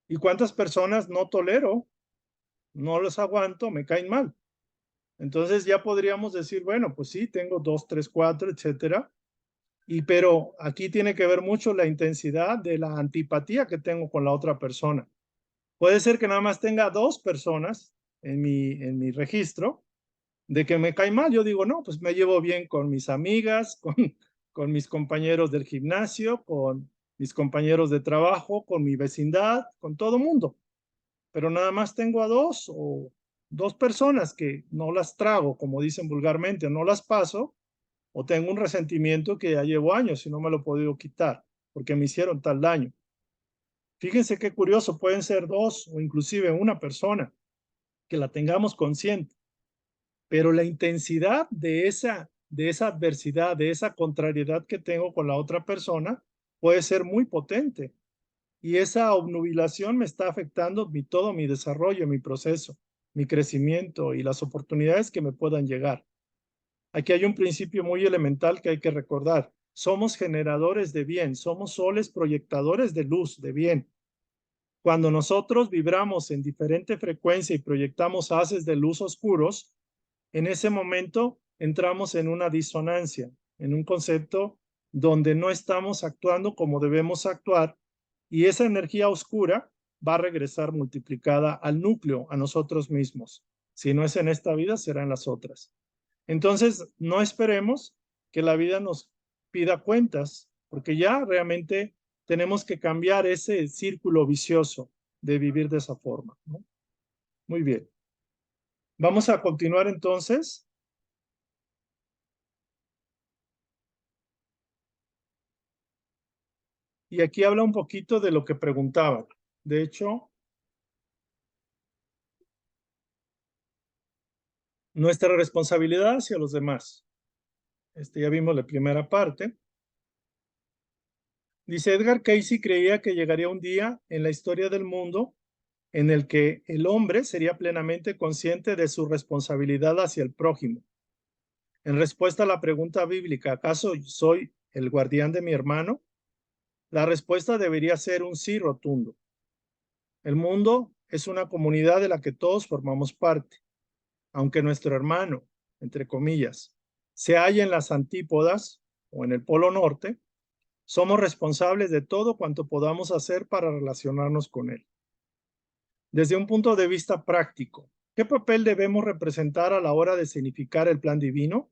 A: ¿Y cuántas personas no tolero, no los aguanto, me caen mal? Entonces ya podríamos decir, bueno, pues sí, tengo 2, 3, 4, etcétera. Pero aquí tiene que ver mucho la intensidad de la antipatía que tengo con la otra persona. Puede ser que nada más tenga 2 personas en mi registro de que me cae mal. Yo digo, no, pues me llevo bien con mis amigas, con mis compañeros del gimnasio, con mis compañeros de trabajo, con mi vecindad, con todo mundo. Pero nada más tengo a 2 personas que no las trago, como dicen vulgarmente, no las paso, o tengo un resentimiento que ya llevo años y no me lo he podido quitar porque me hicieron tal daño. Fíjense qué curioso, pueden ser 2 o inclusive una persona que la tengamos consciente, pero la intensidad de esa adversidad, de esa contrariedad que tengo con la otra persona puede ser muy potente, y esa obnubilación me está afectando todo mi desarrollo, mi proceso, mi crecimiento y las oportunidades que me puedan llegar. Aquí hay un principio muy elemental que hay que recordar. Somos generadores de bien, somos soles proyectadores de luz, de bien. Cuando nosotros vibramos en diferente frecuencia y proyectamos haces de luz oscuros, en ese momento entramos en una disonancia, en un concepto donde no estamos actuando como debemos actuar, y esa energía oscura va a regresar multiplicada al núcleo, a nosotros mismos. Si no es en esta vida, será en las otras. Entonces, no esperemos que la vida nos pida cuentas, porque ya realmente tenemos que cambiar ese círculo vicioso de vivir de esa forma, ¿no? Muy bien. Vamos a continuar entonces. Y aquí habla un poquito de lo que preguntaban. De hecho, nuestra responsabilidad hacia los demás. Ya vimos la primera parte. Dice Edgar Cayce creía que llegaría un día en la historia del mundo en el que el hombre sería plenamente consciente de su responsabilidad hacia el prójimo. En respuesta a la pregunta bíblica, ¿acaso soy el guardián de mi hermano? La respuesta debería ser un sí rotundo. El mundo es una comunidad de la que todos formamos parte. Aunque nuestro hermano, entre comillas, se halla en las antípodas o en el polo norte, somos responsables de todo cuanto podamos hacer para relacionarnos con él. Desde un punto de vista práctico, ¿qué papel debemos representar a la hora de significar el plan divino?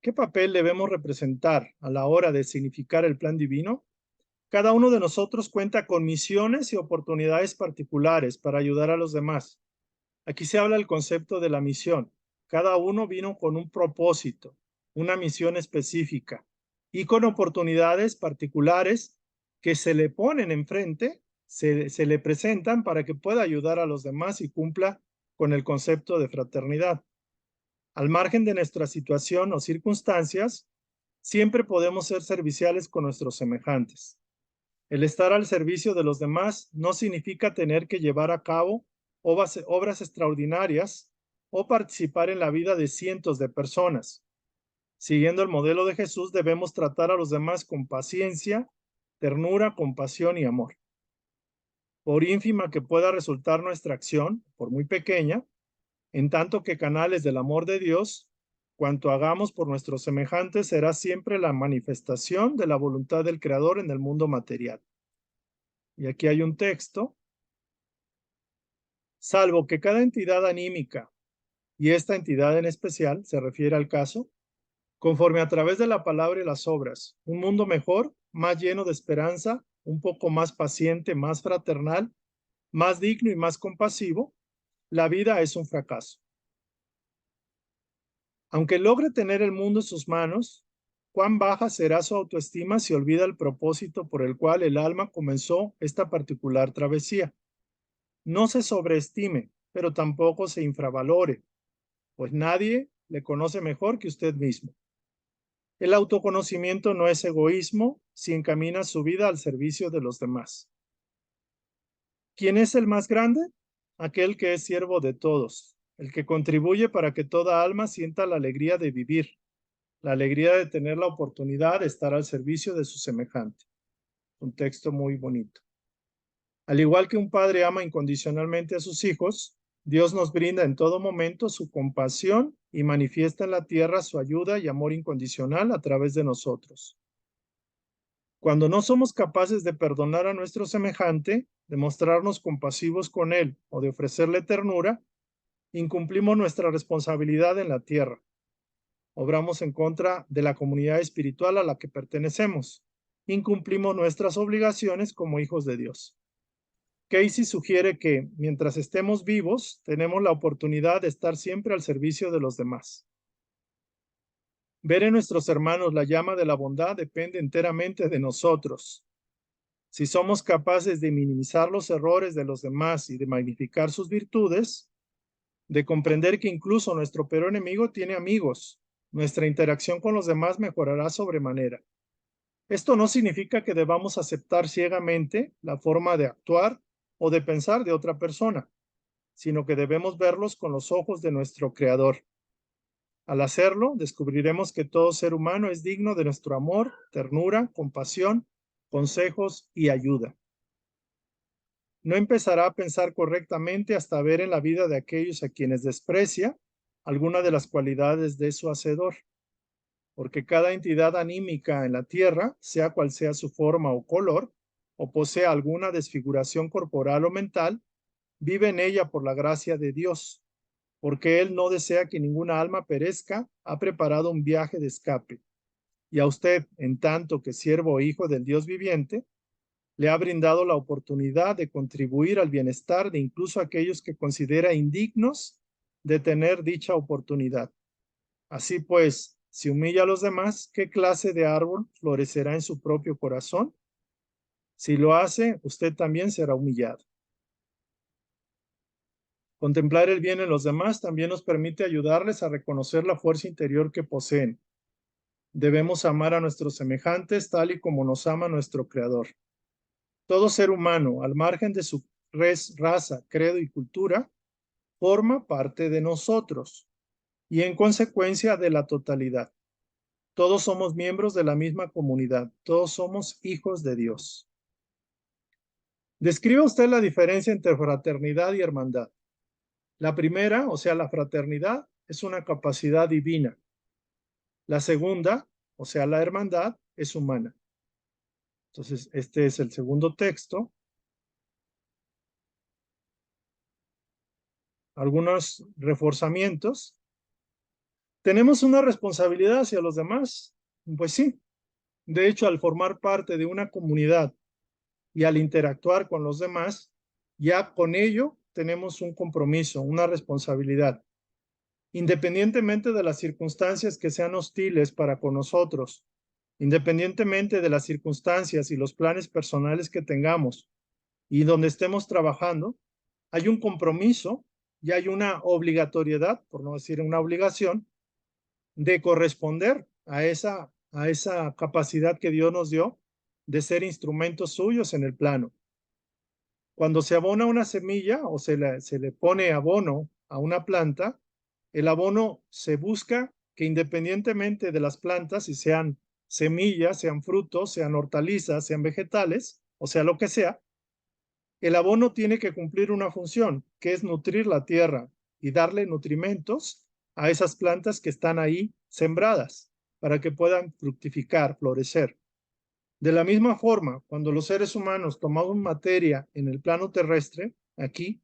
A: ¿Qué papel debemos representar a la hora de significar el plan divino? Cada uno de nosotros cuenta con misiones y oportunidades particulares para ayudar a los demás. Aquí se habla del concepto de la misión. Cada uno vino con un propósito, una misión específica y con oportunidades particulares que se le ponen enfrente, se le presentan para que pueda ayudar a los demás y cumpla con el concepto de fraternidad. Al margen de nuestra situación o circunstancias, siempre podemos ser serviciales con nuestros semejantes. El estar al servicio de los demás no significa tener que llevar a cabo obras extraordinarias o participar en la vida de cientos de personas. Siguiendo el modelo de Jesús, debemos tratar a los demás con paciencia, ternura, compasión y amor. Por ínfima que pueda resultar nuestra acción, por muy pequeña, en tanto que canales del amor de Dios, cuanto hagamos por nuestros semejantes será siempre la manifestación de la voluntad del Creador en el mundo material. Y aquí hay un texto. Salvo que cada entidad anímica, y esta entidad en especial se refiere al caso, conforme a través de la palabra y las obras, un mundo mejor, más lleno de esperanza, un poco más paciente, más fraternal, más digno y más compasivo, la vida es un fracaso. Aunque logre tener el mundo en sus manos, cuán baja será su autoestima si olvida el propósito por el cual el alma comenzó esta particular travesía. No se sobreestime, pero tampoco se infravalore, pues nadie le conoce mejor que usted mismo. El autoconocimiento no es egoísmo si encamina su vida al servicio de los demás. ¿Quién es el más grande? Aquel que es siervo de todos, el que contribuye para que toda alma sienta la alegría de vivir, la alegría de tener la oportunidad de estar al servicio de su semejante. Un texto muy bonito. Al igual que un padre ama incondicionalmente a sus hijos, Dios nos brinda en todo momento su compasión y manifiesta en la tierra su ayuda y amor incondicional a través de nosotros. Cuando no somos capaces de perdonar a nuestro semejante, de mostrarnos compasivos con él o de ofrecerle ternura, incumplimos nuestra responsabilidad en la tierra. Obramos en contra de la comunidad espiritual a la que pertenecemos. Incumplimos nuestras obligaciones como hijos de Dios. Cayce sugiere que, mientras estemos vivos, tenemos la oportunidad de estar siempre al servicio de los demás. Ver en nuestros hermanos la llama de la bondad depende enteramente de nosotros. Si somos capaces de minimizar los errores de los demás y de magnificar sus virtudes, de comprender que incluso nuestro peor enemigo tiene amigos, nuestra interacción con los demás mejorará sobremanera. Esto no significa que debamos aceptar ciegamente la forma de actuar o de pensar de otra persona, sino que debemos verlos con los ojos de nuestro Creador. Al hacerlo, descubriremos que todo ser humano es digno de nuestro amor, ternura, compasión, consejos y ayuda. No empezará a pensar correctamente hasta ver en la vida de aquellos a quienes desprecia alguna de las cualidades de su hacedor, porque cada entidad anímica en la tierra, sea cual sea su forma o color, o posea alguna desfiguración corporal o mental, vive en ella por la gracia de Dios, porque Él no desea que ninguna alma perezca, ha preparado un viaje de escape. Y a usted, en tanto que siervo o hijo del Dios viviente, le ha brindado la oportunidad de contribuir al bienestar de incluso aquellos que considera indignos de tener dicha oportunidad. Así pues, si humilla a los demás, ¿qué clase de árbol florecerá en su propio corazón? Si lo hace, usted también será humillado. Contemplar el bien en los demás también nos permite ayudarles a reconocer la fuerza interior que poseen. Debemos amar a nuestros semejantes tal y como nos ama nuestro Creador. Todo ser humano, al margen de su raza, credo y cultura, forma parte de nosotros y en consecuencia de la totalidad. Todos somos miembros de la misma comunidad, todos somos hijos de Dios. Describa usted la diferencia entre fraternidad y hermandad. La primera, o sea, la fraternidad, es una capacidad divina. La segunda, o sea, la hermandad, es humana. Entonces, este es el segundo texto. Algunos reforzamientos. ¿Tenemos una responsabilidad hacia los demás? Pues sí. De hecho, al formar parte de una comunidad y al interactuar con los demás, ya con ello tenemos un compromiso, una responsabilidad. Independientemente de las circunstancias que sean hostiles para con nosotros, independientemente de las circunstancias y los planes personales que tengamos y donde estemos trabajando, hay un compromiso y hay una obligatoriedad, por no decir una obligación, de corresponder a esa capacidad que Dios nos dio de ser instrumentos suyos en el plano. Cuando se abona una semilla o se le pone abono a una planta, el abono se busca que independientemente de las plantas, si sean semillas, sean frutos, sean hortalizas, sean vegetales, o sea, lo que sea, el abono tiene que cumplir una función, que es nutrir la tierra y darle nutrimentos a esas plantas que están ahí sembradas para que puedan fructificar, florecer. De la misma forma, cuando los seres humanos tomamos materia en el plano terrestre, aquí,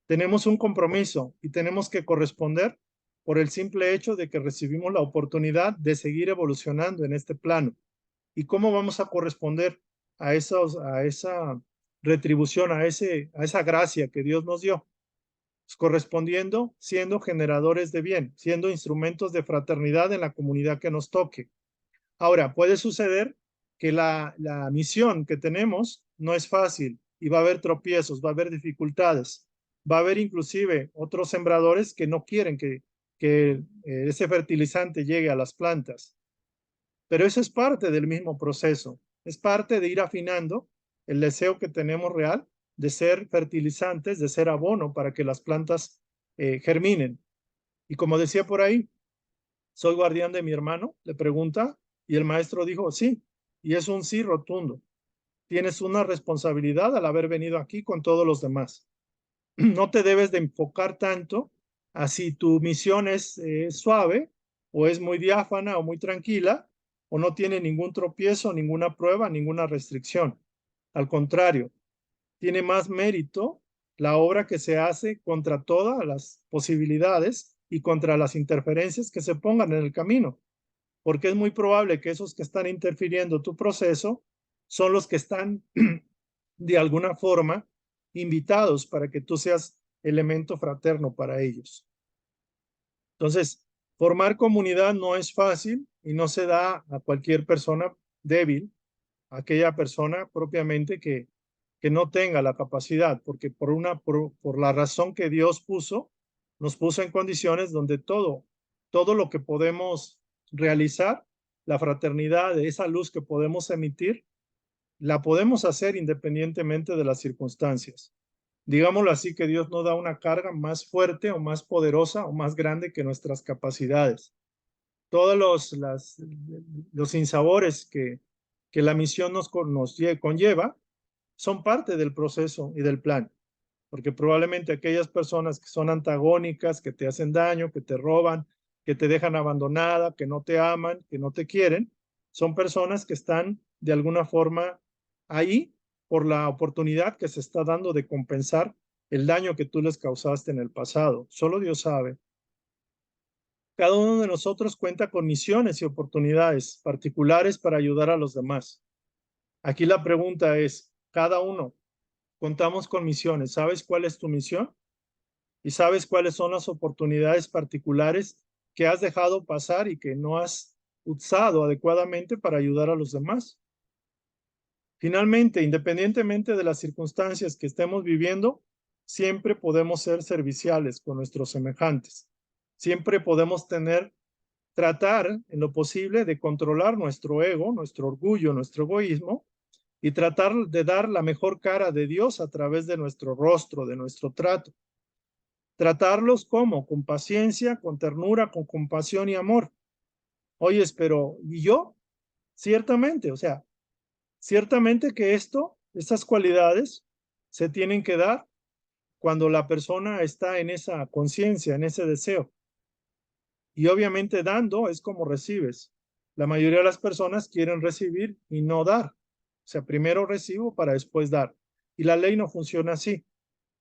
A: tenemos un compromiso y tenemos que corresponder por el simple hecho de que recibimos la oportunidad de seguir evolucionando en este plano. ¿Y cómo vamos a corresponder a esa retribución, a esa gracia que Dios nos dio? Pues correspondiendo, siendo generadores de bien, siendo instrumentos de fraternidad en la comunidad que nos toque. Ahora, puede suceder que la misión que tenemos no es fácil y va a haber tropiezos, va a haber dificultades, va a haber inclusive otros sembradores que no quieren que ese fertilizante llegue a las plantas. Pero eso es parte del mismo proceso, es parte de ir afinando el deseo que tenemos real de ser fertilizantes, de ser abono para que las plantas germinen. Y como decía por ahí, ¿soy guardián de mi hermano? Le pregunta, y el maestro dijo, sí, y es un sí rotundo. Tienes una responsabilidad al haber venido aquí con todos los demás. No te debes de enfocar tanto a si tu misión es suave o es muy diáfana o muy tranquila o no tiene ningún tropiezo, ninguna prueba, ninguna restricción. Al contrario, tiene más mérito la obra que se hace contra todas las posibilidades y contra las interferencias que se pongan en el camino, porque es muy probable que esos que están interfiriendo tu proceso son los que están de alguna forma invitados para que tú seas elemento fraterno para ellos. Entonces, formar comunidad no es fácil y no se da a cualquier persona débil, a aquella persona propiamente que no tenga la capacidad, porque por la razón que Dios puso, nos puso en condiciones donde todo lo que podemos realizar, la fraternidad, esa luz que podemos emitir, la podemos hacer independientemente de las circunstancias. Digámoslo así, que Dios no da una carga más fuerte o más poderosa o más grande que nuestras capacidades. Todos los sinsabores que la misión nos conlleva, son parte del proceso y del plan, porque probablemente aquellas personas que son antagónicas, que te hacen daño, que te roban, que te dejan abandonada, que no te aman, que no te quieren, son personas que están de alguna forma ahí por la oportunidad que se está dando de compensar el daño que tú les causaste en el pasado. Solo Dios sabe. Cada uno de nosotros cuenta con misiones y oportunidades particulares para ayudar a los demás. Aquí la pregunta es, cada uno contamos con misiones. ¿Sabes cuál es tu misión? ¿Y sabes cuáles son las oportunidades particulares que has dejado pasar y que no has usado adecuadamente para ayudar a los demás? Finalmente, independientemente de las circunstancias que estemos viviendo, siempre podemos ser serviciales con nuestros semejantes. Siempre podemos tratar en lo posible de controlar nuestro ego, nuestro orgullo, nuestro egoísmo y tratar de dar la mejor cara de Dios a través de nuestro rostro, de nuestro trato. Tratarlos como, con paciencia, con ternura, con compasión y amor. Oyes, pero ¿y yo? Ciertamente, o sea, ciertamente que estas cualidades se tienen que dar cuando la persona está en esa conciencia, en ese deseo. Y obviamente dando es como recibes. La mayoría de las personas quieren recibir y no dar. O sea, primero recibo para después dar. Y la ley no funciona así.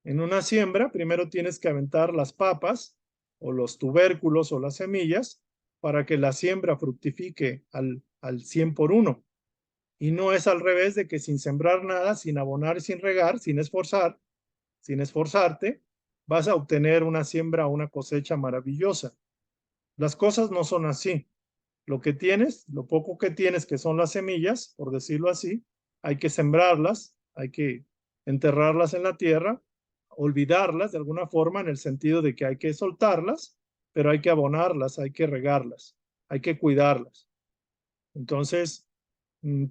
A: En una siembra, primero tienes que aventar las papas o los tubérculos o las semillas para que la siembra fructifique al 100 por uno. Y no es al revés de que sin sembrar nada, sin abonar, sin regar, sin esforzarte, vas a obtener una siembra o una cosecha maravillosa. Las cosas no son así. Lo que tienes, lo poco que tienes, que son las semillas, por decirlo así, hay que sembrarlas, hay que enterrarlas en la tierra, olvidarlas de alguna forma en el sentido de que hay que soltarlas, pero hay que abonarlas, hay que regarlas, hay que cuidarlas. Entonces,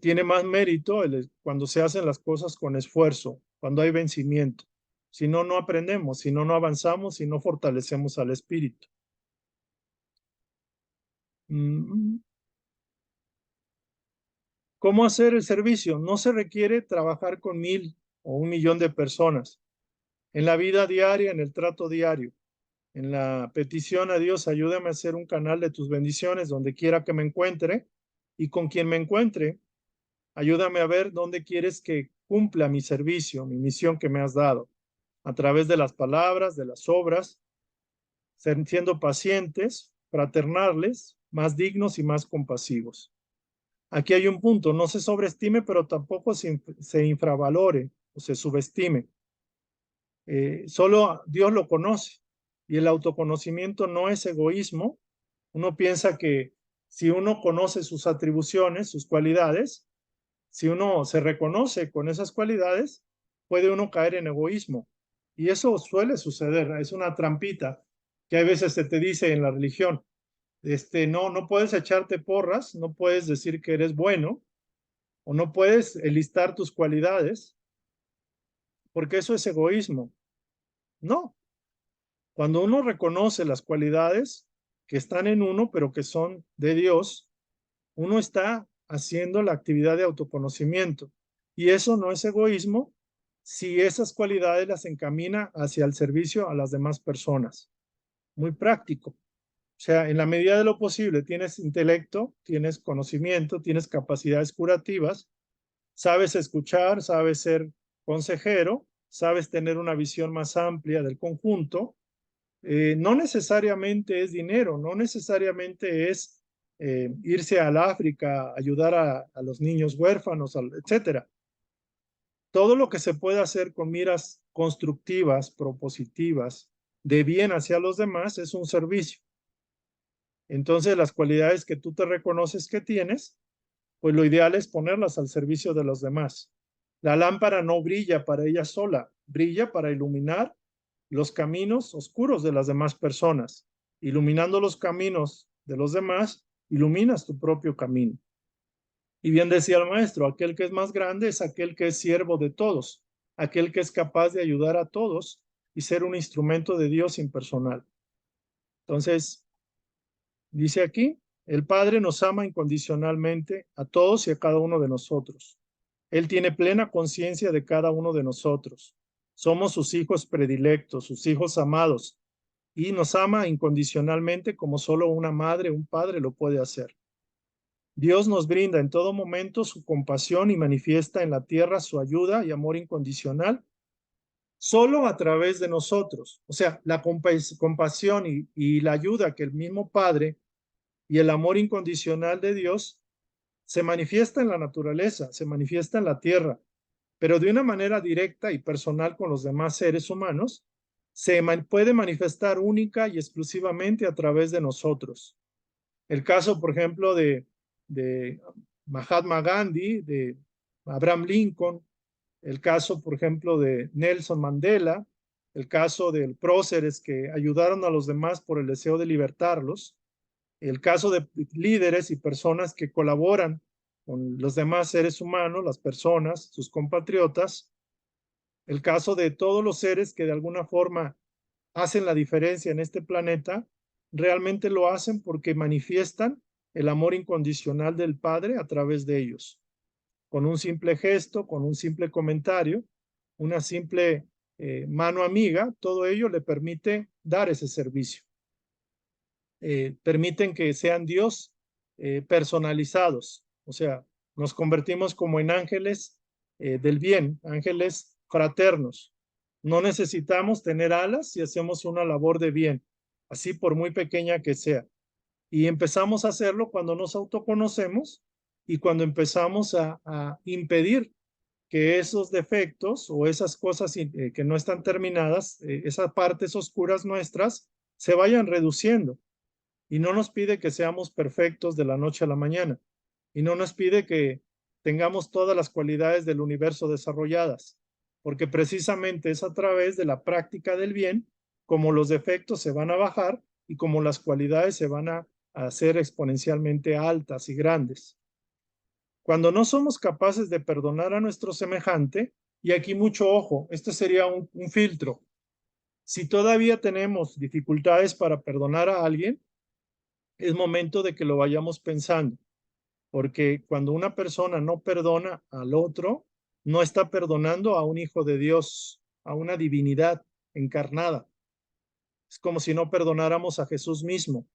A: tiene más mérito cuando se hacen las cosas con esfuerzo, cuando hay vencimiento. Si no, no aprendemos, si no, no avanzamos, si no fortalecemos al espíritu. ¿Cómo hacer el servicio? No se requiere trabajar con 1000 o 1,000,000 de personas. En la vida diaria, en el trato diario, en la petición a Dios, ayúdame a ser un canal de tus bendiciones donde quiera que me encuentre y con quien me encuentre. Ayúdame a ver dónde quieres que cumpla mi servicio, mi misión que me has dado, a través de las palabras, de las obras, siendo pacientes, fraternales, más dignos y más compasivos. Aquí hay un punto, no se sobreestime, pero tampoco se infravalore o se subestime. Solo Dios lo conoce y el autoconocimiento no es egoísmo. Uno piensa que si uno conoce sus atribuciones, sus cualidades, si uno se reconoce con esas cualidades, puede uno caer en egoísmo. Y eso suele suceder, es una trampita que a veces se te dice en la religión. No puedes echarte porras, no puedes decir que eres bueno, o no puedes enlistar tus cualidades, porque eso es egoísmo. No, cuando uno reconoce las cualidades que están en uno, pero que son de Dios, uno está haciendo la actividad de autoconocimiento. Y eso no es egoísmo si esas cualidades las encamina hacia el servicio a las demás personas. Muy práctico. O sea, en la medida de lo posible, tienes intelecto, tienes conocimiento, tienes capacidades curativas, sabes escuchar, sabes ser consejero, sabes tener una visión más amplia del conjunto. No necesariamente es dinero, no necesariamente es irse al África, ayudar a los niños huérfanos, etcétera. Todo lo que se puede hacer con miras constructivas, propositivas, de bien hacia los demás es un servicio. Entonces, las cualidades que tú te reconoces que tienes, pues lo ideal es ponerlas al servicio de los demás. La lámpara no brilla para ella sola, brilla para iluminar los caminos oscuros de las demás personas. Iluminando los caminos de los demás, iluminas tu propio camino. Y bien decía el maestro, aquel que es más grande es aquel que es siervo de todos, aquel que es capaz de ayudar a todos y ser un instrumento de Dios impersonal. Entonces, dice aquí, el Padre nos ama incondicionalmente a todos y a cada uno de nosotros. Él tiene plena conciencia de cada uno de nosotros. Somos sus hijos predilectos, sus hijos amados, y nos ama incondicionalmente como solo una madre o un padre lo puede hacer. Dios nos brinda en todo momento su compasión y manifiesta en la tierra su ayuda y amor incondicional solo a través de nosotros. O sea, la compasión y la ayuda que el mismo Padre y el amor incondicional de Dios se manifiesta en la naturaleza, se manifiesta en la tierra, pero de una manera directa y personal con los demás seres humanos, puede manifestar única y exclusivamente a través de nosotros. El caso, por ejemplo, de Mahatma Gandhi, de Abraham Lincoln, el caso, por ejemplo, de Nelson Mandela, el caso de próceres que ayudaron a los demás por el deseo de libertarlos, el caso de líderes y personas que colaboran con los demás seres humanos, las personas, sus compatriotas, el caso de todos los seres que de alguna forma hacen la diferencia en este planeta, realmente lo hacen porque manifiestan el amor incondicional del Padre a través de ellos. Con un simple gesto, con un simple comentario, una simple mano amiga, todo ello le permite dar ese servicio. Permiten que sean Dios personalizados, o sea, nos convertimos como en ángeles del bien, ángeles fraternos. No necesitamos tener alas si hacemos una labor de bien, así por muy pequeña que sea. Y empezamos a hacerlo cuando nos autoconocemos y cuando empezamos a impedir que esos defectos o esas cosas que no están terminadas, esas partes oscuras nuestras, se vayan reduciendo. Y no nos pide que seamos perfectos de la noche a la mañana. Y no nos pide que tengamos todas las cualidades del universo desarrolladas, porque precisamente es a través de la práctica del bien como los defectos se van a bajar y como las cualidades se van a hacer exponencialmente altas y grandes. Cuando no somos capaces de perdonar a nuestro semejante, y aquí mucho ojo, este sería un filtro. Si todavía tenemos dificultades para perdonar a alguien, es momento de que lo vayamos pensando, porque cuando una persona no perdona al otro, no está perdonando a un hijo de Dios, a una divinidad encarnada. Es como si no perdonáramos a Jesús mismo.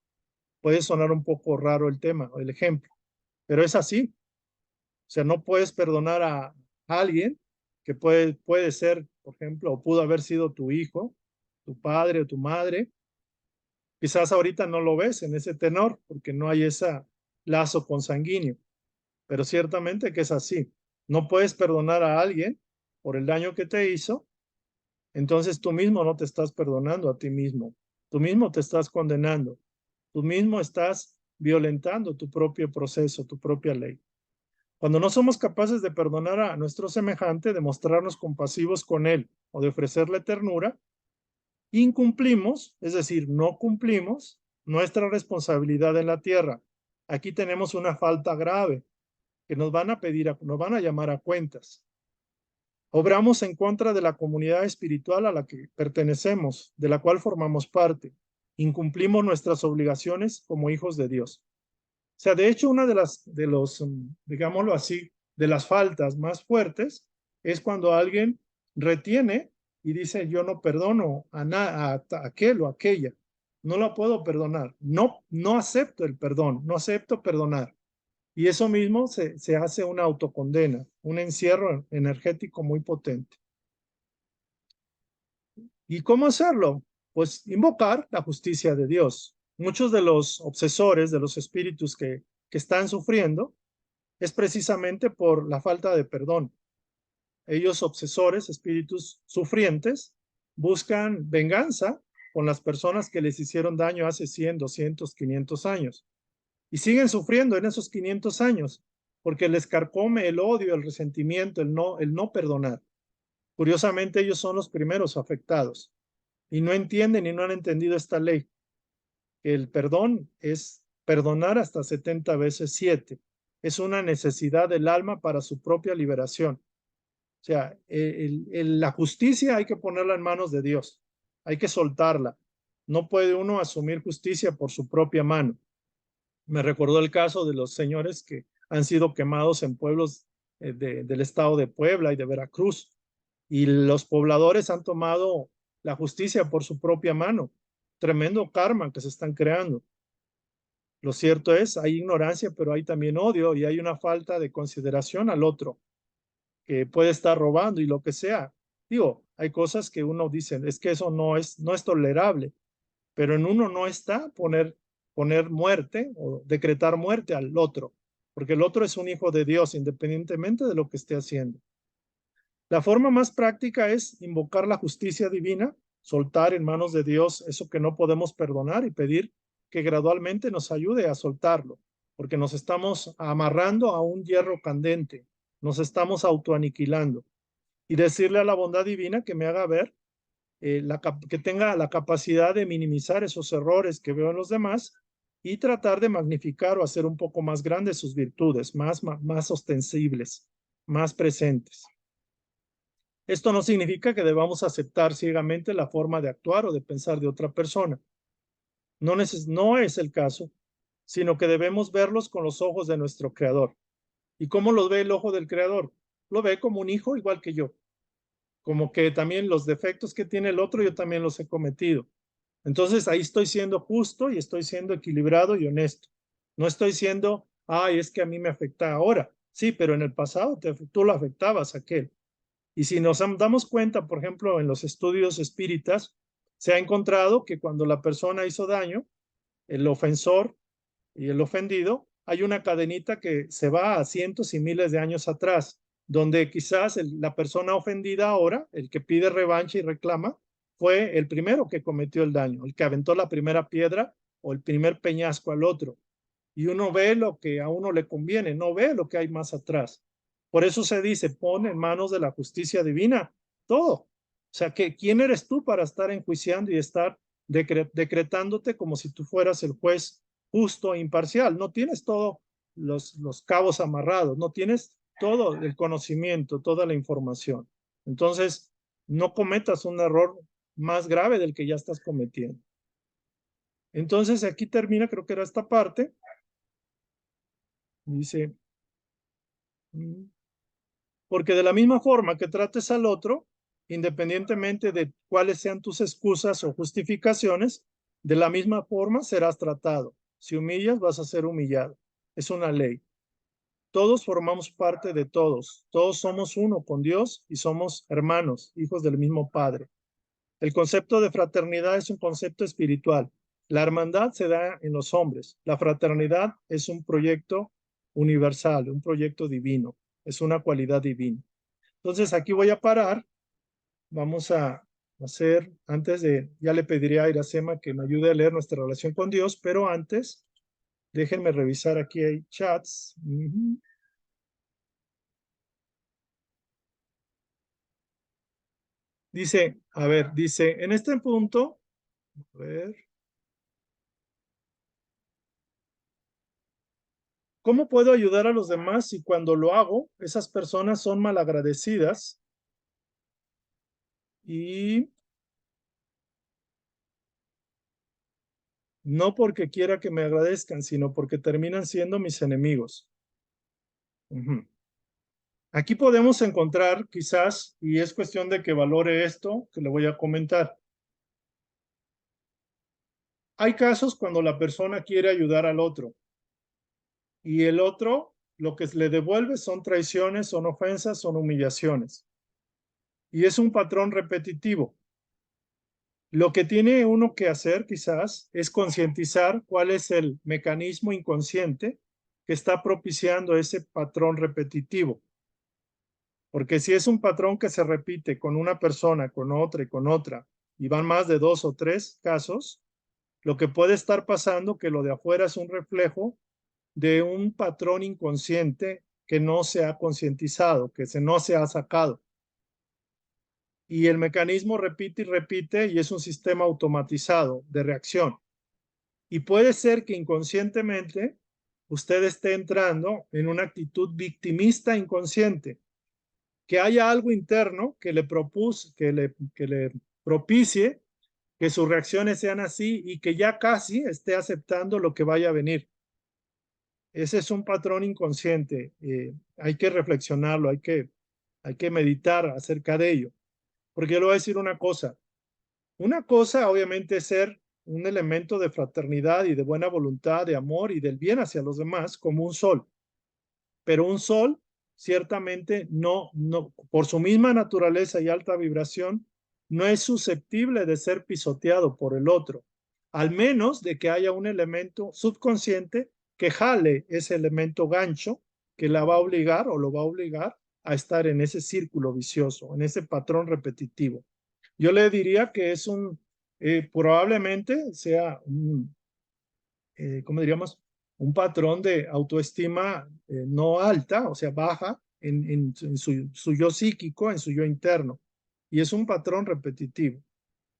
A: Puede sonar un poco raro el tema o el ejemplo, pero es así. O sea, no puedes perdonar a alguien que puede ser, por ejemplo, o pudo haber sido tu hijo, tu padre o tu madre. Quizás ahorita no lo ves en ese tenor porque no hay ese lazo consanguíneo, pero ciertamente que es así. No puedes perdonar a alguien por el daño que te hizo, entonces tú mismo no te estás perdonando a ti mismo. Tú mismo te estás condenando. Tú mismo estás violentando tu propio proceso, tu propia ley. Cuando no somos capaces de perdonar a nuestro semejante, de mostrarnos compasivos con él o de ofrecerle ternura, incumplimos, es decir, no cumplimos nuestra responsabilidad en la tierra. Aquí tenemos una falta grave que nos van a pedir, nos van a llamar a cuentas. Obramos en contra de la comunidad espiritual a la que pertenecemos, de la cual formamos parte. Incumplimos nuestras obligaciones como hijos de Dios. O sea, de hecho, una digámoslo así, de las faltas más fuertes es cuando alguien retiene y dice, yo no perdono a aquel o aquella, no la puedo perdonar, no acepto el perdón, no acepto perdonar. Y eso mismo se hace una autocondena, un encierro energético muy potente. ¿Y cómo hacerlo? Pues invocar la justicia de Dios. Muchos de los obsesores, de los espíritus que están sufriendo, es precisamente por la falta de perdón. Ellos, obsesores, espíritus sufrientes, buscan venganza con las personas que les hicieron daño hace 100, 200, 500 años. Y siguen sufriendo en esos 500 años porque les carcome el odio, el resentimiento, el no perdonar. Curiosamente, ellos son los primeros afectados y no entienden y no han entendido esta ley, que el perdón es perdonar hasta 70 veces 7. Es una necesidad del alma para su propia liberación. O sea, la justicia hay que ponerla en manos de Dios, hay que soltarla. No puede uno asumir justicia por su propia mano. Me recordó el caso de los señores que han sido quemados en pueblos del estado de Puebla y de Veracruz. Y los pobladores han tomado la justicia por su propia mano. Tremendo karma que se están creando. Lo cierto es, hay ignorancia, pero hay también odio y hay una falta de consideración al otro, que puede estar robando y lo que sea. Digo, hay cosas que uno dice, es que eso no es tolerable, pero en uno no está poner muerte o decretar muerte al otro, porque el otro es un hijo de Dios, independientemente de lo que esté haciendo. La forma más práctica es invocar la justicia divina, soltar en manos de Dios eso que no podemos perdonar y pedir que gradualmente nos ayude a soltarlo, porque nos estamos amarrando a un hierro candente, nos estamos autoaniquilando. Y decirle a la bondad divina que me haga ver, que tenga la capacidad de minimizar esos errores que veo en los demás y tratar de magnificar o hacer un poco más grandes sus virtudes, más ostensibles, más presentes. Esto no significa que debamos aceptar ciegamente la forma de actuar o de pensar de otra persona. No es el caso, sino que debemos verlos con los ojos de nuestro Creador. ¿Y cómo los ve el ojo del Creador? Lo ve como un hijo igual que yo. Como que también los defectos que tiene el otro yo también los he cometido. Entonces ahí estoy siendo justo y estoy siendo equilibrado y honesto. No estoy siendo, ay, es que a mí me afecta ahora. Sí, pero en el pasado tú lo afectabas a aquel. Y si nos damos cuenta, por ejemplo, en los estudios espíritas, se ha encontrado que cuando la persona hizo daño, el ofensor y el ofendido, hay una cadenita que se va a cientos y miles de años atrás, donde quizás la persona ofendida ahora, el que pide revancha y reclama, fue el primero que cometió el daño, el que aventó la primera piedra o el primer peñasco al otro. Y uno ve lo que a uno le conviene, no ve lo que hay más atrás. Por eso se dice, pon en manos de la justicia divina todo. O sea, ¿quién eres tú para estar enjuiciando y estar decretándote como si tú fueras el juez justo e imparcial? No tienes todos los cabos amarrados, no tienes todo el conocimiento, toda la información. Entonces, no cometas un error más grave del que ya estás cometiendo. Entonces, aquí termina, creo que era esta parte. Dice, porque de la misma forma que trates al otro, independientemente de cuáles sean tus excusas o justificaciones, de la misma forma serás tratado. Si humillas, vas a ser humillado. Es una ley. Todos formamos parte de todos. Todos somos uno con Dios y somos hermanos, hijos del mismo Padre. El concepto de fraternidad es un concepto espiritual. La hermandad se da en los hombres. La fraternidad es un proyecto universal, un proyecto divino. Es una cualidad divina. Entonces aquí voy a parar. Vamos a hacer, ya le pediría a Iracema que me ayude a leer nuestra relación con Dios, pero antes, déjenme revisar aquí hay chats. Dice, en este punto, a ver, ¿cómo puedo ayudar a los demás si cuando lo hago, esas personas son malagradecidas y no porque quiera que me agradezcan, sino porque terminan siendo mis enemigos? Aquí podemos encontrar quizás, y es cuestión de que valore esto que le voy a comentar. Hay casos cuando la persona quiere ayudar al otro y el otro lo que le devuelve son traiciones, son ofensas, son humillaciones. Y es un patrón repetitivo. Lo que tiene uno que hacer quizás es concientizar cuál es el mecanismo inconsciente que está propiciando ese patrón repetitivo. Porque si es un patrón que se repite con una persona, con otra y con otra, y van más de 2 o 3 casos, lo que puede estar pasando que lo de afuera es un reflejo de un patrón inconsciente que no se ha concientizado, no se ha sacado. Y el mecanismo repite y repite y es un sistema automatizado de reacción. Y puede ser que inconscientemente usted esté entrando en una actitud victimista inconsciente, que haya algo interno que le propicie que sus reacciones sean así y que ya casi esté aceptando lo que vaya a venir. Ese es un patrón inconsciente. Hay que reflexionarlo, hay que meditar acerca de ello. Porque yo le voy a decir una cosa. Una cosa, obviamente, es ser un elemento de fraternidad y de buena voluntad, de amor y del bien hacia los demás, como un sol. Pero un sol, ciertamente, no, por su misma naturaleza y alta vibración, no es susceptible de ser pisoteado por el otro, al menos de que haya un elemento subconsciente que jale ese elemento gancho que la va a obligar o lo va a obligar a estar en ese círculo vicioso, en ese patrón repetitivo. Yo le diría que es probablemente sea ¿cómo diríamos? Un patrón de autoestima no alta, o sea, baja en su yo psíquico, en su yo interno. Y es un patrón repetitivo.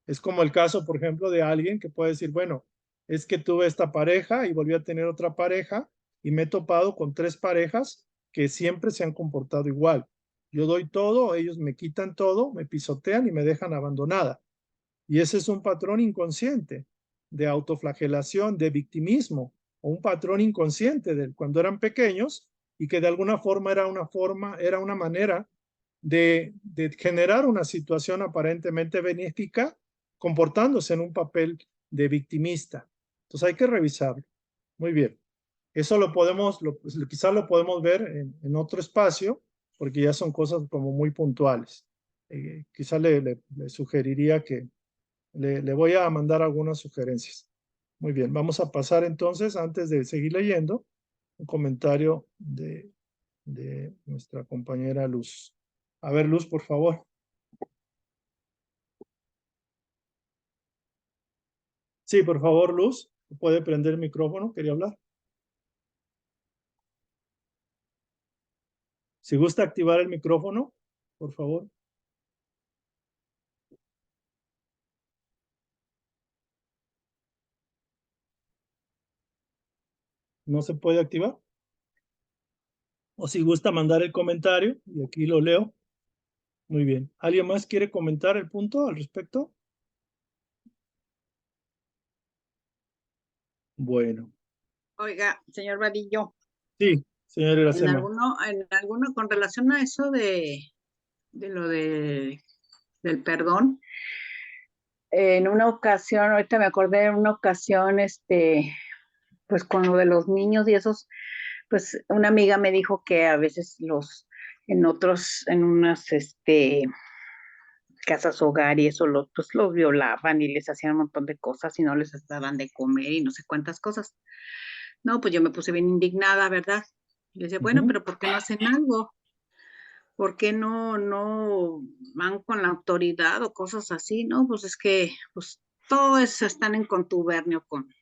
A: Es como el caso, por ejemplo, de alguien que puede decir, bueno, es que tuve esta pareja y volví a tener otra pareja y me he topado con 3 parejas que siempre se han comportado igual. Yo doy todo, ellos me quitan todo, me pisotean y me dejan abandonada. Y ese es un patrón inconsciente de autoflagelación, de victimismo, o un patrón inconsciente de cuando eran pequeños y que de alguna forma era una manera de generar una situación aparentemente benéfica comportándose en un papel de victimista. Entonces hay que revisarlo. Muy bien. Eso quizás lo podemos ver en otro espacio, porque ya son cosas como muy puntuales. Quizás le sugeriría que le voy a mandar algunas sugerencias. Muy bien, vamos a pasar entonces, antes de seguir leyendo, un comentario de nuestra compañera Luz. A ver, Luz, por favor. Sí, por favor, Luz. ¿Puede prender el micrófono? Quería hablar. Si gusta activar el micrófono, por favor. ¿No se puede activar? O si gusta mandar el comentario, y aquí lo leo. Muy bien. ¿Alguien más quiere comentar el punto al respecto? Bueno.
B: Oiga, señor Vadillo,
A: Sí, señor Iracema.
B: en alguno con relación a eso de del perdón, en una ocasión, ahorita me acordé en una ocasión, pues con lo de los niños y esos, pues una amiga me dijo que a veces en unas, casas hogar y eso, pues los violaban y les hacían un montón de cosas y no les daban de comer y no sé cuántas cosas. No, pues yo me puse bien indignada, ¿verdad? Y le decía, bueno,
A: Ujú.
B: pero ¿por qué no hacen algo? ¿Por qué no van con la autoridad o cosas así? No, pues es que pues todos están en contubernio con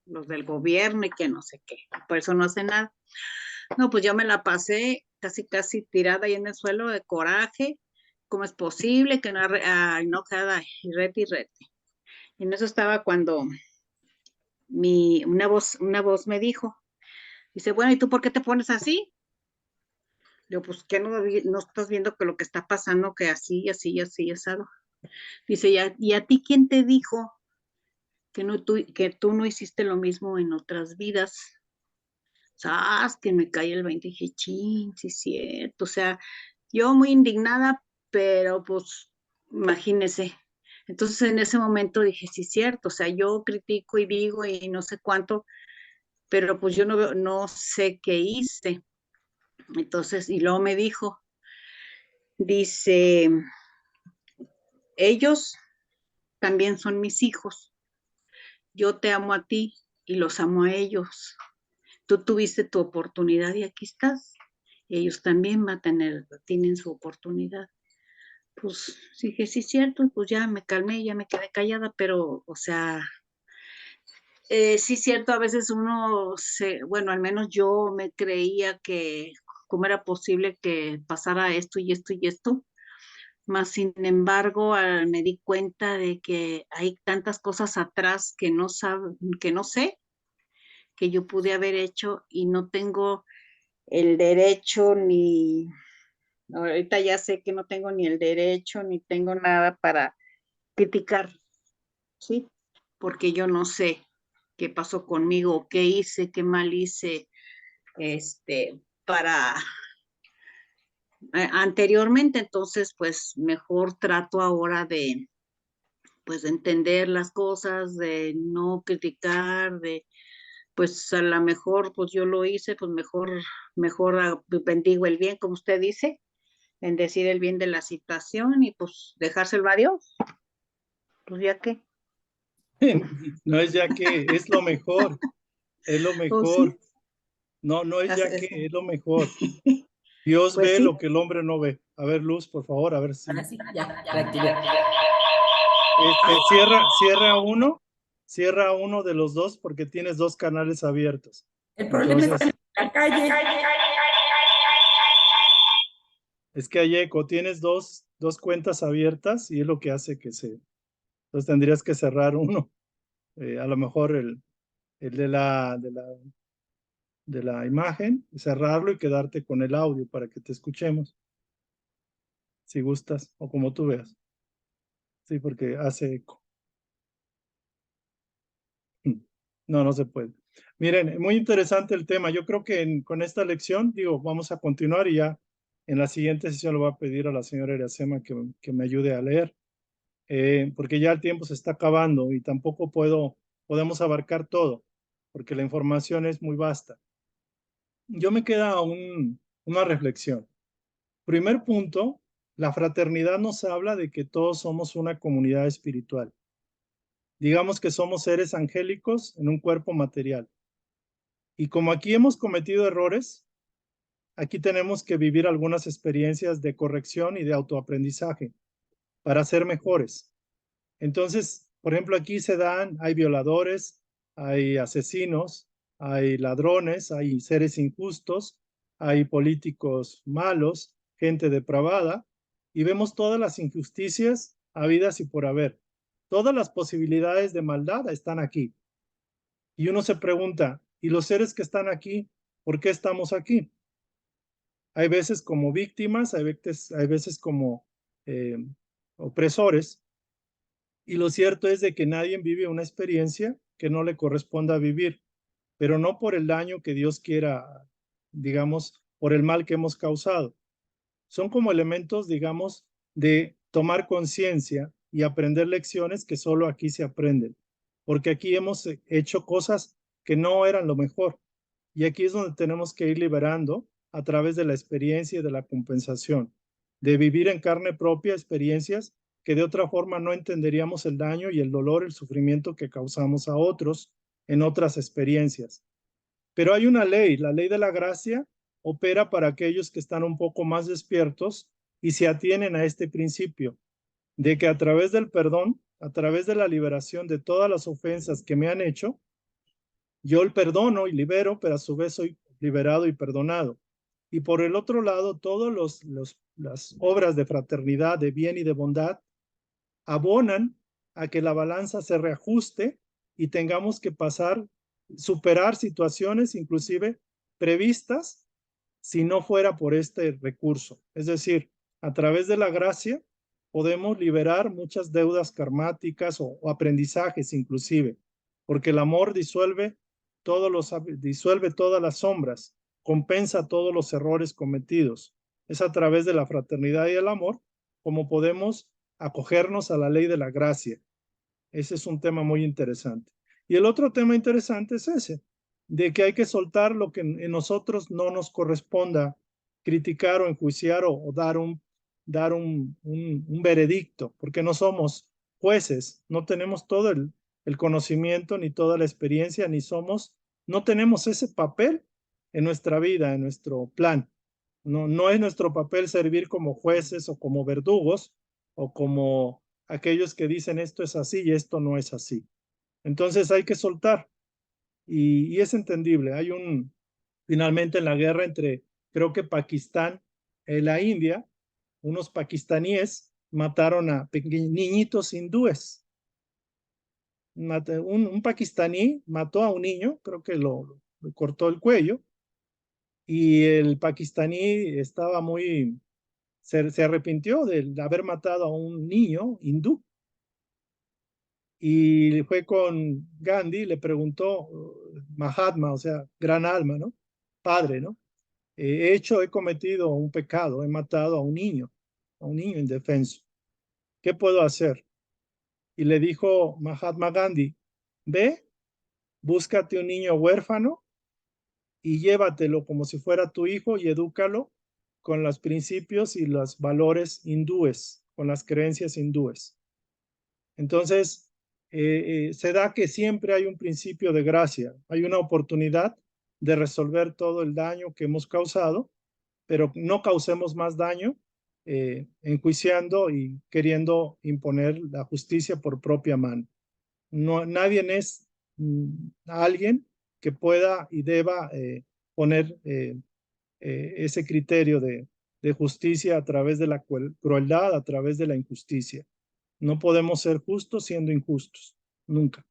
B: los del gobierno y que no sé qué. Por eso no hacen nada. No, pues yo me la pasé casi, casi tirada ahí en el suelo de coraje. ¿Cómo es posible que no enojada y rete y rete? Y en eso estaba cuando una voz me dijo, dice, bueno, ¿y tú por qué te pones así? Yo, pues, ¿qué no estás viendo que lo que está pasando, que así, así, así, asado? Dice, ¿y a ti quién te dijo que tú no hiciste lo mismo en otras vidas? ¿Sabes? Que me cae el 20 y dije, chin, sí es cierto. O sea, yo muy indignada, pero pues, imagínese. Entonces en ese momento dije, sí es cierto. O sea, yo critico y digo y no sé cuánto, pero pues yo no sé qué hice. Entonces, y luego me dijo, dice, ellos también son mis hijos. Yo te amo a ti y los amo a ellos. Tú tuviste tu oportunidad y aquí estás. Ellos también tienen su oportunidad. Pues dije, sí, cierto, pues ya me calmé, ya me quedé callada, pero, o sea, sí, cierto, a veces bueno, al menos yo me creía que cómo era posible que pasara esto y esto y esto, más sin embargo, me di cuenta de que hay tantas cosas atrás que no sé, que yo pude haber hecho y no tengo el derecho ni, ahorita ya sé que no tengo ni el derecho ni tengo nada para criticar, ¿sí? Porque yo no sé qué pasó conmigo, qué hice, qué mal hice, para anteriormente. Entonces, pues mejor trato ahora de, pues, de entender las cosas, de no criticar, de, pues a lo mejor, pues yo lo hice, pues mejor bendigo el bien, como usted dice, bendecir el bien de la situación y pues dejárselo a Dios, pues ya que,
A: No es ya que, es lo mejor, es lo
B: pues sí,
A: mejor. No, no es ya que,
B: es-
A: es lo mejor. Dios
B: pues
A: ve
B: sí,
A: lo que el hombre no ve. A ver, Luz, por favor, a ver si.
C: Ahora sí, ya reactivé.
A: Cierra uno de los dos porque tienes dos canales abiertos.
C: El problema es que
A: Entonces,
C: en la calle.
A: es que hay eco, tienes dos cuentas abiertas y es lo que hace que se. Entonces tendrías que cerrar uno. A lo mejor el de la imagen, cerrarlo y quedarte con el audio para que te escuchemos, si gustas, o como tú veas. Sí, porque hace eco. No, no se puede. Miren, muy interesante el tema. Yo creo que con esta lección, digo, vamos a continuar y ya en la siguiente sesión lo voy a pedir a la señora Iracema que me ayude a leer, porque ya el tiempo se está acabando y tampoco podemos abarcar todo, porque la información es muy vasta. Yo me queda una reflexión. Primer punto, la fraternidad nos habla de que todos somos una comunidad espiritual. Digamos que somos seres angélicos en un cuerpo material. Y como aquí hemos cometido errores, aquí tenemos que vivir algunas experiencias de corrección y de autoaprendizaje para ser mejores. Entonces, por ejemplo, aquí hay violadores, hay asesinos, hay ladrones, hay seres injustos, hay políticos malos, gente depravada, y vemos todas las injusticias habidas y por haber. Todas las posibilidades de maldad están aquí. Y uno se pregunta, ¿y los seres que están aquí, por qué estamos aquí? Hay veces como víctimas, hay veces como eh, opresores, y lo cierto es de que nadie vive una experiencia que no le corresponda vivir, pero no por el daño que Dios quiera, digamos, por el mal que hemos causado. Son como elementos, digamos, de tomar conciencia y aprender lecciones que solo aquí se aprenden, porque aquí hemos hecho cosas que no eran lo mejor. Y aquí es donde tenemos que ir liberando a través de la experiencia y de la compensación, de vivir en carne propia experiencias que de otra forma no entenderíamos el daño y el dolor, el sufrimiento que causamos a otros en otras experiencias. Pero hay una ley, la ley de la gracia opera para aquellos que están un poco más despiertos y se atienen a este principio de que a través del perdón, a través de la liberación de todas las ofensas que me han hecho, yo el perdono y libero, pero a su vez soy liberado y perdonado. Y por el otro lado, todas las obras de fraternidad, de bien y de bondad abonan a que la balanza se reajuste y tengamos que superar situaciones inclusive previstas si no fuera por este recurso. Es decir, a través de la gracia podemos liberar muchas deudas karmáticas o aprendizajes inclusive, porque el amor disuelve todas las sombras, compensa todos los errores cometidos. Es a través de la fraternidad y el amor como podemos acogernos a la ley de la gracia. Ese es un tema muy interesante. Y el otro tema interesante es ese, de que hay que soltar lo que en nosotros no nos corresponda criticar o enjuiciar o dar un veredicto, porque no somos jueces, no tenemos todo el conocimiento ni toda la experiencia, no tenemos ese papel en nuestra vida, en nuestro plan. No, no es nuestro papel servir como jueces o como verdugos o como aquellos que dicen esto es así y esto no es así. Entonces hay que soltar y es entendible. Finalmente en la guerra entre, creo que Pakistán y la India, unos pakistaníes mataron a niñitos hindúes. Un pakistaní mató a un niño, creo que le cortó el cuello y el pakistaní estaba se arrepintió de haber matado a un niño hindú y fue con Gandhi y le preguntó, Mahatma, o sea, gran alma, ¿no? padre, ¿no? He cometido un pecado, he matado a un niño indefenso. ¿Qué puedo hacer? Y le dijo Mahatma Gandhi, ve, búscate un niño huérfano y llévatelo como si fuera tu hijo y edúcalo con los principios y los valores hindúes, con las creencias hindúes. Entonces, se da que siempre hay un principio de gracia, hay una oportunidad de resolver todo el daño que hemos causado, pero no causemos más daño enjuiciando y queriendo imponer la justicia por propia mano. No, nadie es alguien que pueda y deba poner ese criterio de justicia a través de la crueldad, a través de la injusticia. No podemos ser justos siendo injustos, nunca.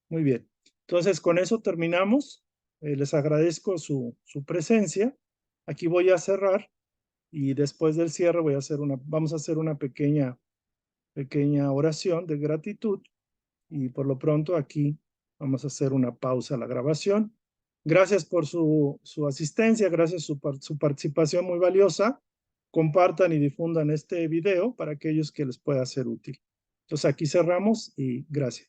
A: Muy bien. Entonces, con eso terminamos. Les agradezco su presencia. Aquí voy a cerrar y después del cierre vamos a hacer una pequeña oración de gratitud y por lo pronto aquí vamos a hacer una pausa a la grabación. Gracias por su asistencia, gracias por su participación muy valiosa. Compartan y difundan este video para aquellos que les pueda ser útil. Entonces aquí cerramos y gracias.